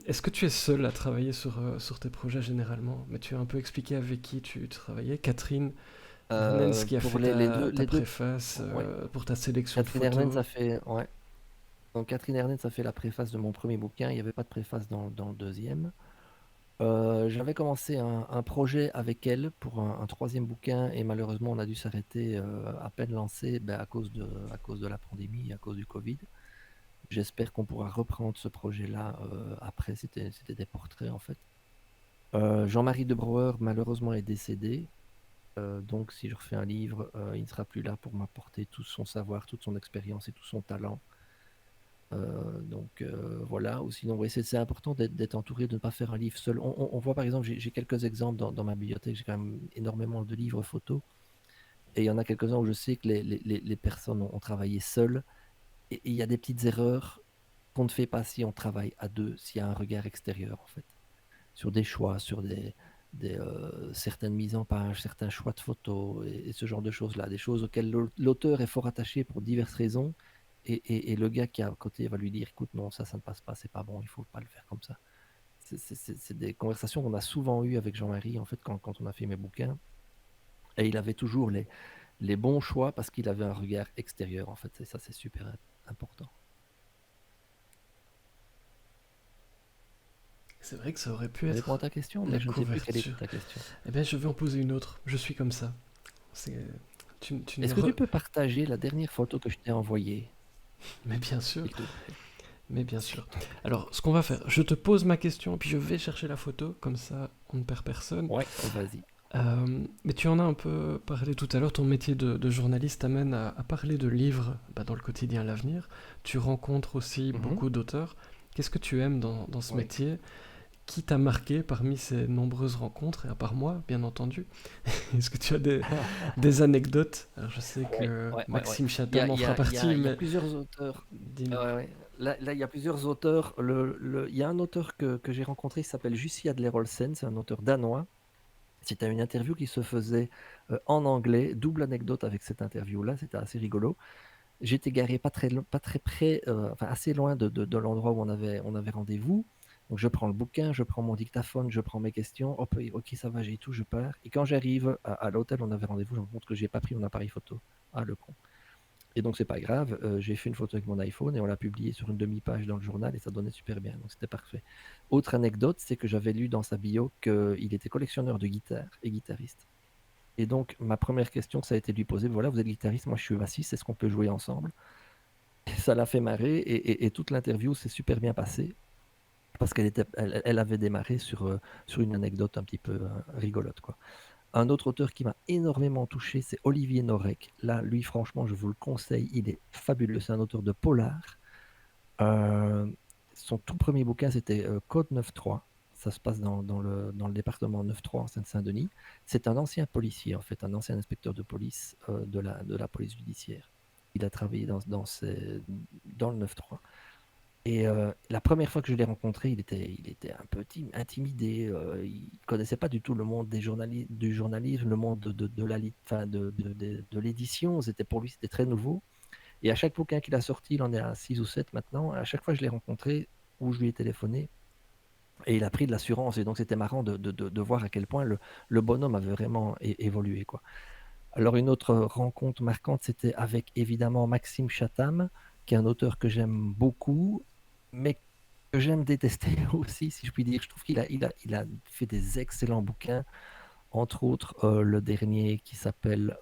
Est-ce que tu es seul à travailler sur tes projets généralement? Mais tu as un peu expliqué avec qui tu travaillais. Catherine Hernens qui a
Pour
fait ta
les deux,
préface
ouais.
pour ta sélection de
Catherine Hernens
photos.
a fait, ouais. Donc Catherine Hernens a fait la préface de mon premier bouquin. Il n'y avait pas de préface dans le deuxième. J'avais commencé un projet avec elle pour un troisième bouquin et malheureusement on a dû s'arrêter à peine lancé, ben, à cause de la pandémie, à cause du Covid. J'espère qu'on pourra reprendre ce projet-là après. C'était des portraits en fait. Jean-Marie de Brouwer malheureusement est décédé. Donc si je refais un livre, il ne sera plus là pour m'apporter tout son savoir, toute son expérience et tout son talent. Donc voilà, ou sinon oui, c'est important d'être entouré, de ne pas faire un livre seul. On voit par exemple, j'ai quelques exemples dans ma bibliothèque, j'ai quand même énormément de livres photos, et il y en a quelques-uns où je sais que les personnes ont travaillé seules, et il y a des petites erreurs qu'on ne fait pas si on travaille à deux, s'il y a un regard extérieur en fait, sur des choix, sur certaines mises en page, certains choix de photos, et ce genre de choses-là, des choses auxquelles l'auteur est fort attaché pour diverses raisons, et le gars qui est à côté va lui dire, écoute, non, ça ne passe pas, c'est pas bon, il faut pas le faire comme ça. C'est des conversations qu'on a souvent eues avec Jean-Marie, en fait, quand on a fait mes bouquins, et il avait toujours les bons choix parce qu'il avait un regard extérieur, en fait, et ça, c'est super important.
C'est vrai que ça aurait pu
Ça répond à
être
ta question,
la
mais je ne sais plus quelle
couverture.
était ta question.
Eh bien, je vais en poser une autre. Je suis comme ça. C'est... Tu ne
Est-ce que tu peux partager la dernière photo que je t'ai envoyée,
Mais bien sûr,
s'il te plaît?
mais bien sûr. Alors, ce qu'on va faire, je te pose ma question, puis je vais chercher la photo, comme ça on ne perd personne.
Ouais, vas-y.
Mais tu en as un peu parlé tout à l'heure, ton métier de journaliste t'amène à parler de livres dans le quotidien L'Avenir. Tu rencontres aussi beaucoup d'auteurs. Qu'est-ce que tu aimes dans ce
Oui.
métier? Qui t'a marqué parmi ces nombreuses rencontres, et à part moi, bien entendu? Est-ce que tu as des anecdotes? Alors, je sais que
Ouais.
Maxime
Il y a,
Chatham en
il y
fera
a-
partie,
il y a
mais
plusieurs auteurs.
dis-nous.
Ouais. Là, il y a plusieurs auteurs. Il y a un auteur que j'ai rencontré qui s'appelle Jussi Adler-Olsen, c'est un auteur danois. C'était une interview qui se faisait en anglais. Double anecdote avec cette interview-là, c'était assez rigolo. J'étais garé pas très près, enfin assez loin de l'endroit où on avait rendez-vous. Donc je prends le bouquin, je prends mon dictaphone, je prends mes questions, hop, ok, ça va, j'ai tout, je pars. Et quand j'arrive à l'hôtel, on avait rendez-vous, je me rends compte que j'ai pas pris mon appareil photo. Ah, le con. Et donc c'est pas grave, j'ai fait une photo avec mon iPhone et on l'a publié sur une demi-page dans le journal et ça donnait super bien, donc c'était parfait. Autre anecdote, c'est que j'avais lu dans sa bio qu'il était collectionneur de guitares et guitariste. Et donc ma première question, ça a été de lui poser, voilà, vous êtes guitariste, moi je suis bassiste, est-ce qu'on peut jouer ensemble? Et ça l'a fait marrer et toute l'interview s'est super bien passée parce elle avait démarré sur une anecdote un petit peu rigolote, quoi. Un autre auteur qui m'a énormément touché, c'est Olivier Norek. Là, lui, franchement, je vous le conseille, il est fabuleux. C'est un auteur de polar. Euh, Son tout premier bouquin, c'était Code 9-3. Ça se passe dans le département 9-3 en Seine-Saint-Denis. C'est un ancien policier, en fait, un ancien inspecteur de police de la police judiciaire. Il a travaillé dans le 9-3. Et la première fois que je l'ai rencontré, il était un peu intimidé. Il connaissait pas du tout le monde du journalisme, le monde enfin, de l'édition. Pour lui, c'était très nouveau. Et à chaque bouquin qu'il a sorti, il en est à 6 ou 7 maintenant. À chaque fois que je l'ai rencontré ou je lui ai téléphoné, et il a pris de l'assurance. Et donc, c'était marrant de voir à quel point le bonhomme avait vraiment évolué, quoi. Alors, une autre rencontre marquante, c'était avec évidemment Maxime Chatham, qui est un auteur que j'aime beaucoup, mais que j'aime détester aussi, si je puis dire. Je trouve qu'il a fait des excellents bouquins, entre autres le dernier qui s'appelle,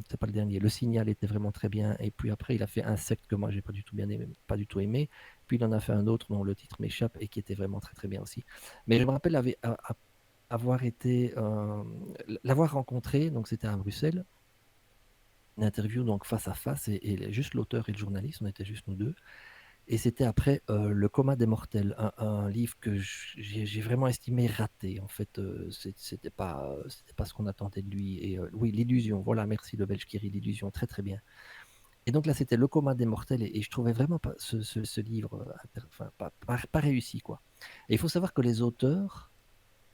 c'est pas le dernier, Le Signal était vraiment très bien. Et puis après, il a fait Insecte que moi j'ai pas du tout bien aimé, pas du tout aimé. Puis il en a fait un autre dont le titre m'échappe et qui était vraiment très très bien aussi. Mais je me rappelle avoir été, l'avoir rencontré, donc c'était à Bruxelles, une interview donc face à face et juste l'auteur et le journaliste, on était juste nous deux. Et c'était après Le Coma des Mortels, un livre que j'ai vraiment estimé raté. En fait, c'était pas ce qu'on attendait de lui. Et oui, L'Illusion, voilà, merci le Belge qui rit L'Illusion, très très bien. Et donc là, c'était Le Coma des Mortels et je trouvais vraiment pas ce livre enfin, pas réussi, quoi. Et il faut savoir que les auteurs,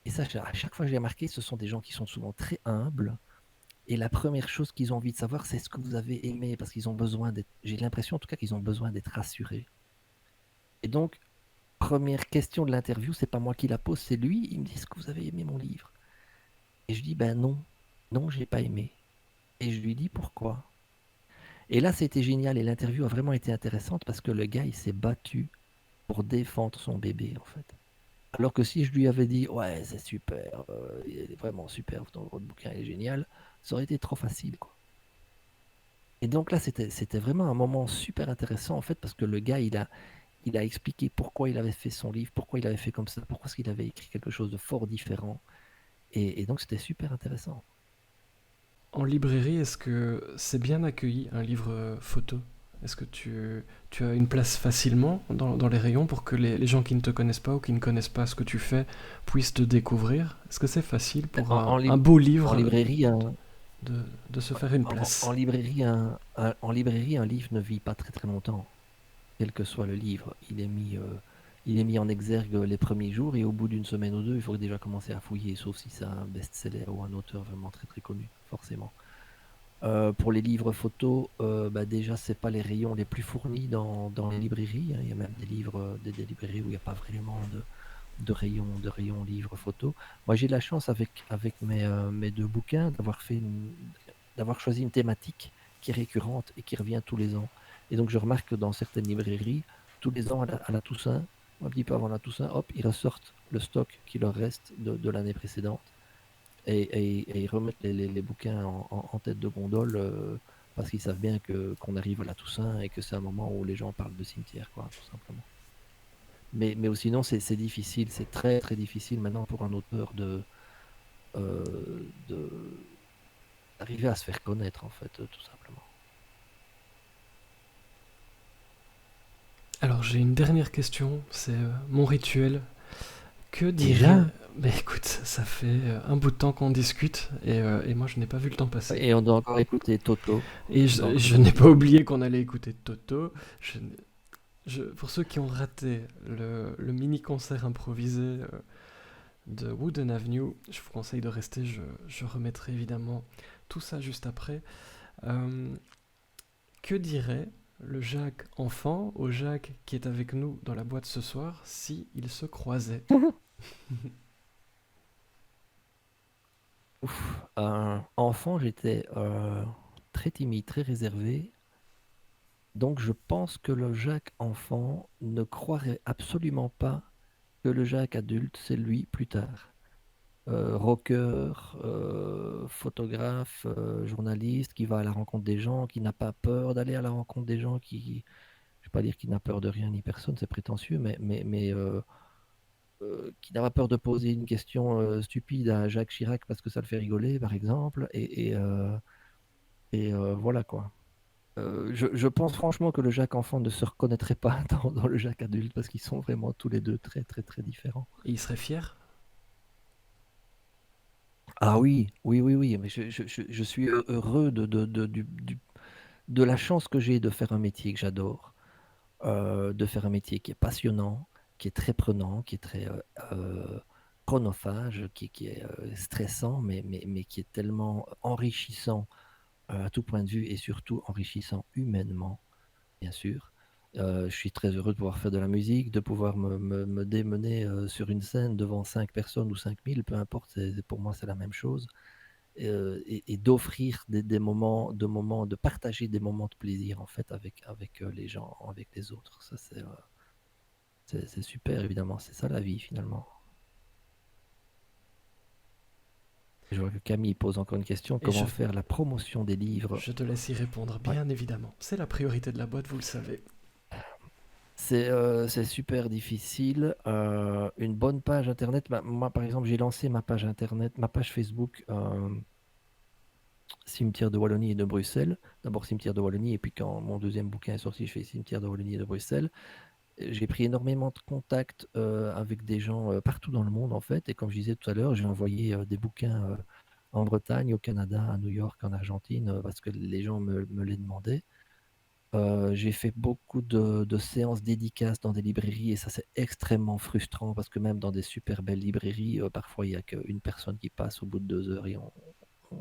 et ça, à chaque fois que j'ai remarqué, ce sont des gens qui sont souvent très humbles. Et la première chose qu'ils ont envie de savoir, c'est ce que vous avez aimé, parce qu'ils ont besoin d'être, j'ai l'impression en tout cas qu'ils ont besoin d'être rassurés. Et donc, première question de l'interview, c'est pas moi qui la pose, c'est lui. Il me dit, est-ce que vous avez aimé mon livre? Et je dis, ben non, non, j'ai pas aimé. Et je lui dis pourquoi. Et là, c'était génial et l'interview a vraiment été intéressante parce que le gars, il s'est battu pour défendre son bébé, en fait. Alors que si je lui avais dit, ouais, c'est super, il est vraiment super, votre bouquin est génial, ça aurait été trop facile, quoi. Et donc là, c'était vraiment un moment super intéressant, en fait, parce que le gars, il a expliqué pourquoi il avait fait son livre, pourquoi il avait fait comme ça, pourquoi est-ce qu'il avait écrit quelque chose de fort différent. Et donc, c'était super intéressant.
En librairie, est-ce que c'est bien accueilli un livre photo? Est-ce que tu as une place facilement dans les rayons pour que les gens qui ne te connaissent pas ou qui ne connaissent pas ce que tu fais puissent te découvrir? Est-ce que c'est facile pour
En, en,
un
lib-
beau
en
livre
librairie,
de, de se faire une
en
place?
librairie, en librairie, un livre ne vit pas très très longtemps, quel que soit le livre. Il est mis en exergue les premiers jours et au bout d'une semaine ou deux, il faut déjà commencer à fouiller, sauf si c'est un best-seller ou un auteur vraiment très très connu, forcément. Pour les livres photos, bah déjà, c'est pas les rayons les plus fournis dans les librairies, hein. Il y a même des livres, des librairies où il n'y a pas vraiment de rayons livres photos. Moi, j'ai de la chance avec mes deux bouquins d'avoir choisi une thématique qui est récurrente et qui revient tous les ans. Et donc, je remarque que dans certaines librairies, tous les ans à la Toussaint, un petit peu avant la Toussaint, hop, ils ressortent le stock qui leur reste de l'année précédente et ils remettent les bouquins en tête de gondole parce qu'ils savent bien qu'on arrive à la Toussaint et que c'est un moment où les gens parlent de cimetière, quoi, tout simplement. Mais sinon, c'est difficile, c'est très très difficile maintenant pour un auteur d'arriver à se faire connaître, en fait, tout simplement.
Alors j'ai une dernière question, c'est mon rituel. Que dirait...
Déjà?
Ben écoute, ça fait un bout de temps qu'on discute et moi je n'ai pas vu le temps passer.
Et on doit encore écouter Toto.
Et
On doit encore
je n'ai
écouter
pas
Toto.
oublié qu'on allait écouter Toto. Pour ceux qui ont raté le mini-concert improvisé de Wooden Avenue, je vous conseille de rester, je remettrai évidemment tout ça juste après. Que dirait le Jacques enfant au Jacques qui est avec nous dans la boîte ce soir si ils se croisaient?
Ouf, enfant, j'étais très timide, très réservé. Donc je pense que le Jacques enfant ne croirait absolument pas que le Jacques adulte, c'est lui plus tard. Rocker, photographe, journaliste, qui va à la rencontre des gens, qui n'a pas peur d'aller à la rencontre des gens, je vais pas dire qu'il n'a peur de rien ni personne, c'est prétentieux, mais qui n'a pas peur de poser une question stupide à Jacques Chirac parce que ça le fait rigoler, par exemple, voilà quoi. Je pense franchement que le Jacques enfant ne se reconnaîtrait pas dans le Jacques adulte parce qu'ils sont vraiment tous les deux très très très différents.
Et il serait fier?
Ah oui, oui, oui, oui, mais je suis heureux de la chance que j'ai de faire un métier que j'adore, de faire un métier qui est passionnant, qui est très prenant, qui est très chronophage, qui est stressant, mais qui est tellement enrichissant à tout point de vue et surtout enrichissant humainement, bien sûr. Je suis très heureux de pouvoir faire de la musique, de pouvoir me démener sur une scène devant 5 personnes ou 5000, peu importe, pour moi c'est la même chose. Et d'offrir de partager des moments de plaisir en fait avec les gens, avec les autres. Ça c'est super évidemment, c'est ça la vie finalement. Je vois que Camille pose encore une question,
Et
comment faire la promotion des livres?
je te laisse y répondre,
Ouais.
bien évidemment. C'est la priorité de la boîte, vous le savez.
C'est super difficile. Une bonne page internet, bah, moi par exemple j'ai lancé ma page internet, ma page Facebook Cimetière de Wallonie et de Bruxelles. D'abord Cimetière de Wallonie et puis quand mon deuxième bouquin est sorti, je fais Cimetière de Wallonie et de Bruxelles. J'ai pris énormément de contacts avec des gens partout dans le monde en fait. Et comme je disais tout à l'heure, j'ai envoyé des bouquins en Bretagne, au Canada, à New York, en Argentine, parce que les gens me les demandaient. J'ai fait beaucoup de séances dédicaces dans des librairies et ça c'est extrêmement frustrant parce que même dans des super belles librairies, parfois il n'y a qu'une personne qui passe au bout de 2 heures et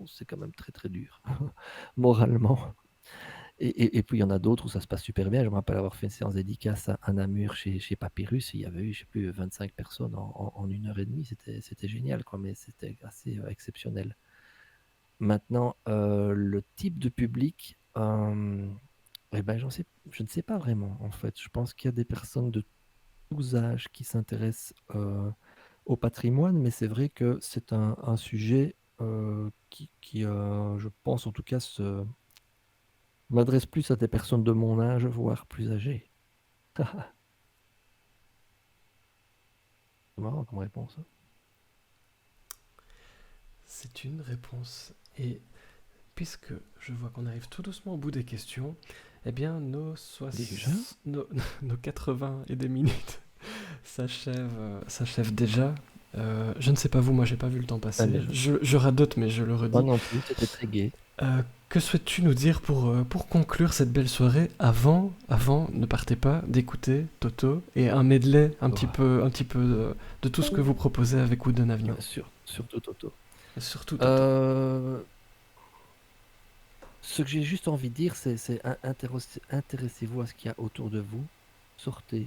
c'est quand même très très dur moralement. Et puis il y en a d'autres où ça se passe super bien. Je me rappelle avoir fait une séance dédicace à Namur chez Papyrus. Il y avait eu, je sais plus, 25 personnes en 1 heure et demie. C'était génial, quoi, mais c'était assez exceptionnel. Maintenant, le type de public, eh ben, je ne sais pas vraiment, en fait. Je pense qu'il y a des personnes de tous âges qui s'intéressent au patrimoine, mais c'est vrai que c'est un sujet qui, je pense en tout cas, m'adresse plus à des personnes de mon âge, voire plus âgées. C'est marrant comme réponse, hein.
C'est une réponse. Et puisque je vois qu'on arrive tout doucement au bout des questions, eh bien
Déjà?
nos 80 et des minutes s'achèvent déjà. Je ne sais pas vous, moi j'ai pas vu le temps
Ah,
passer.
mais
Je radote, mais je le
moi
redis.
non plus, c'était très gai.
Que souhaites-tu nous dire pour conclure cette belle soirée avant, ne partez pas, d'écouter Toto et un medley un petit peu de tout ce que vous proposez avec Wooden Avenue.
Surtout Toto.
Surtout Toto.
Ce que j'ai juste envie de dire, c'est intéressez-vous à ce qu'il y a autour de vous. Sortez,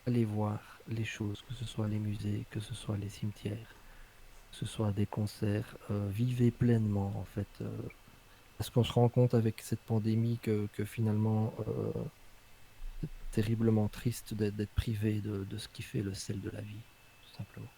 allez voir les choses, que ce soit les musées, que ce soit les cimetières, que ce soit des concerts. Vivez pleinement, en fait. Parce qu'on se rend compte avec cette pandémie que finalement, c'est terriblement triste d'être privé de ce qui fait le sel de la vie, tout simplement.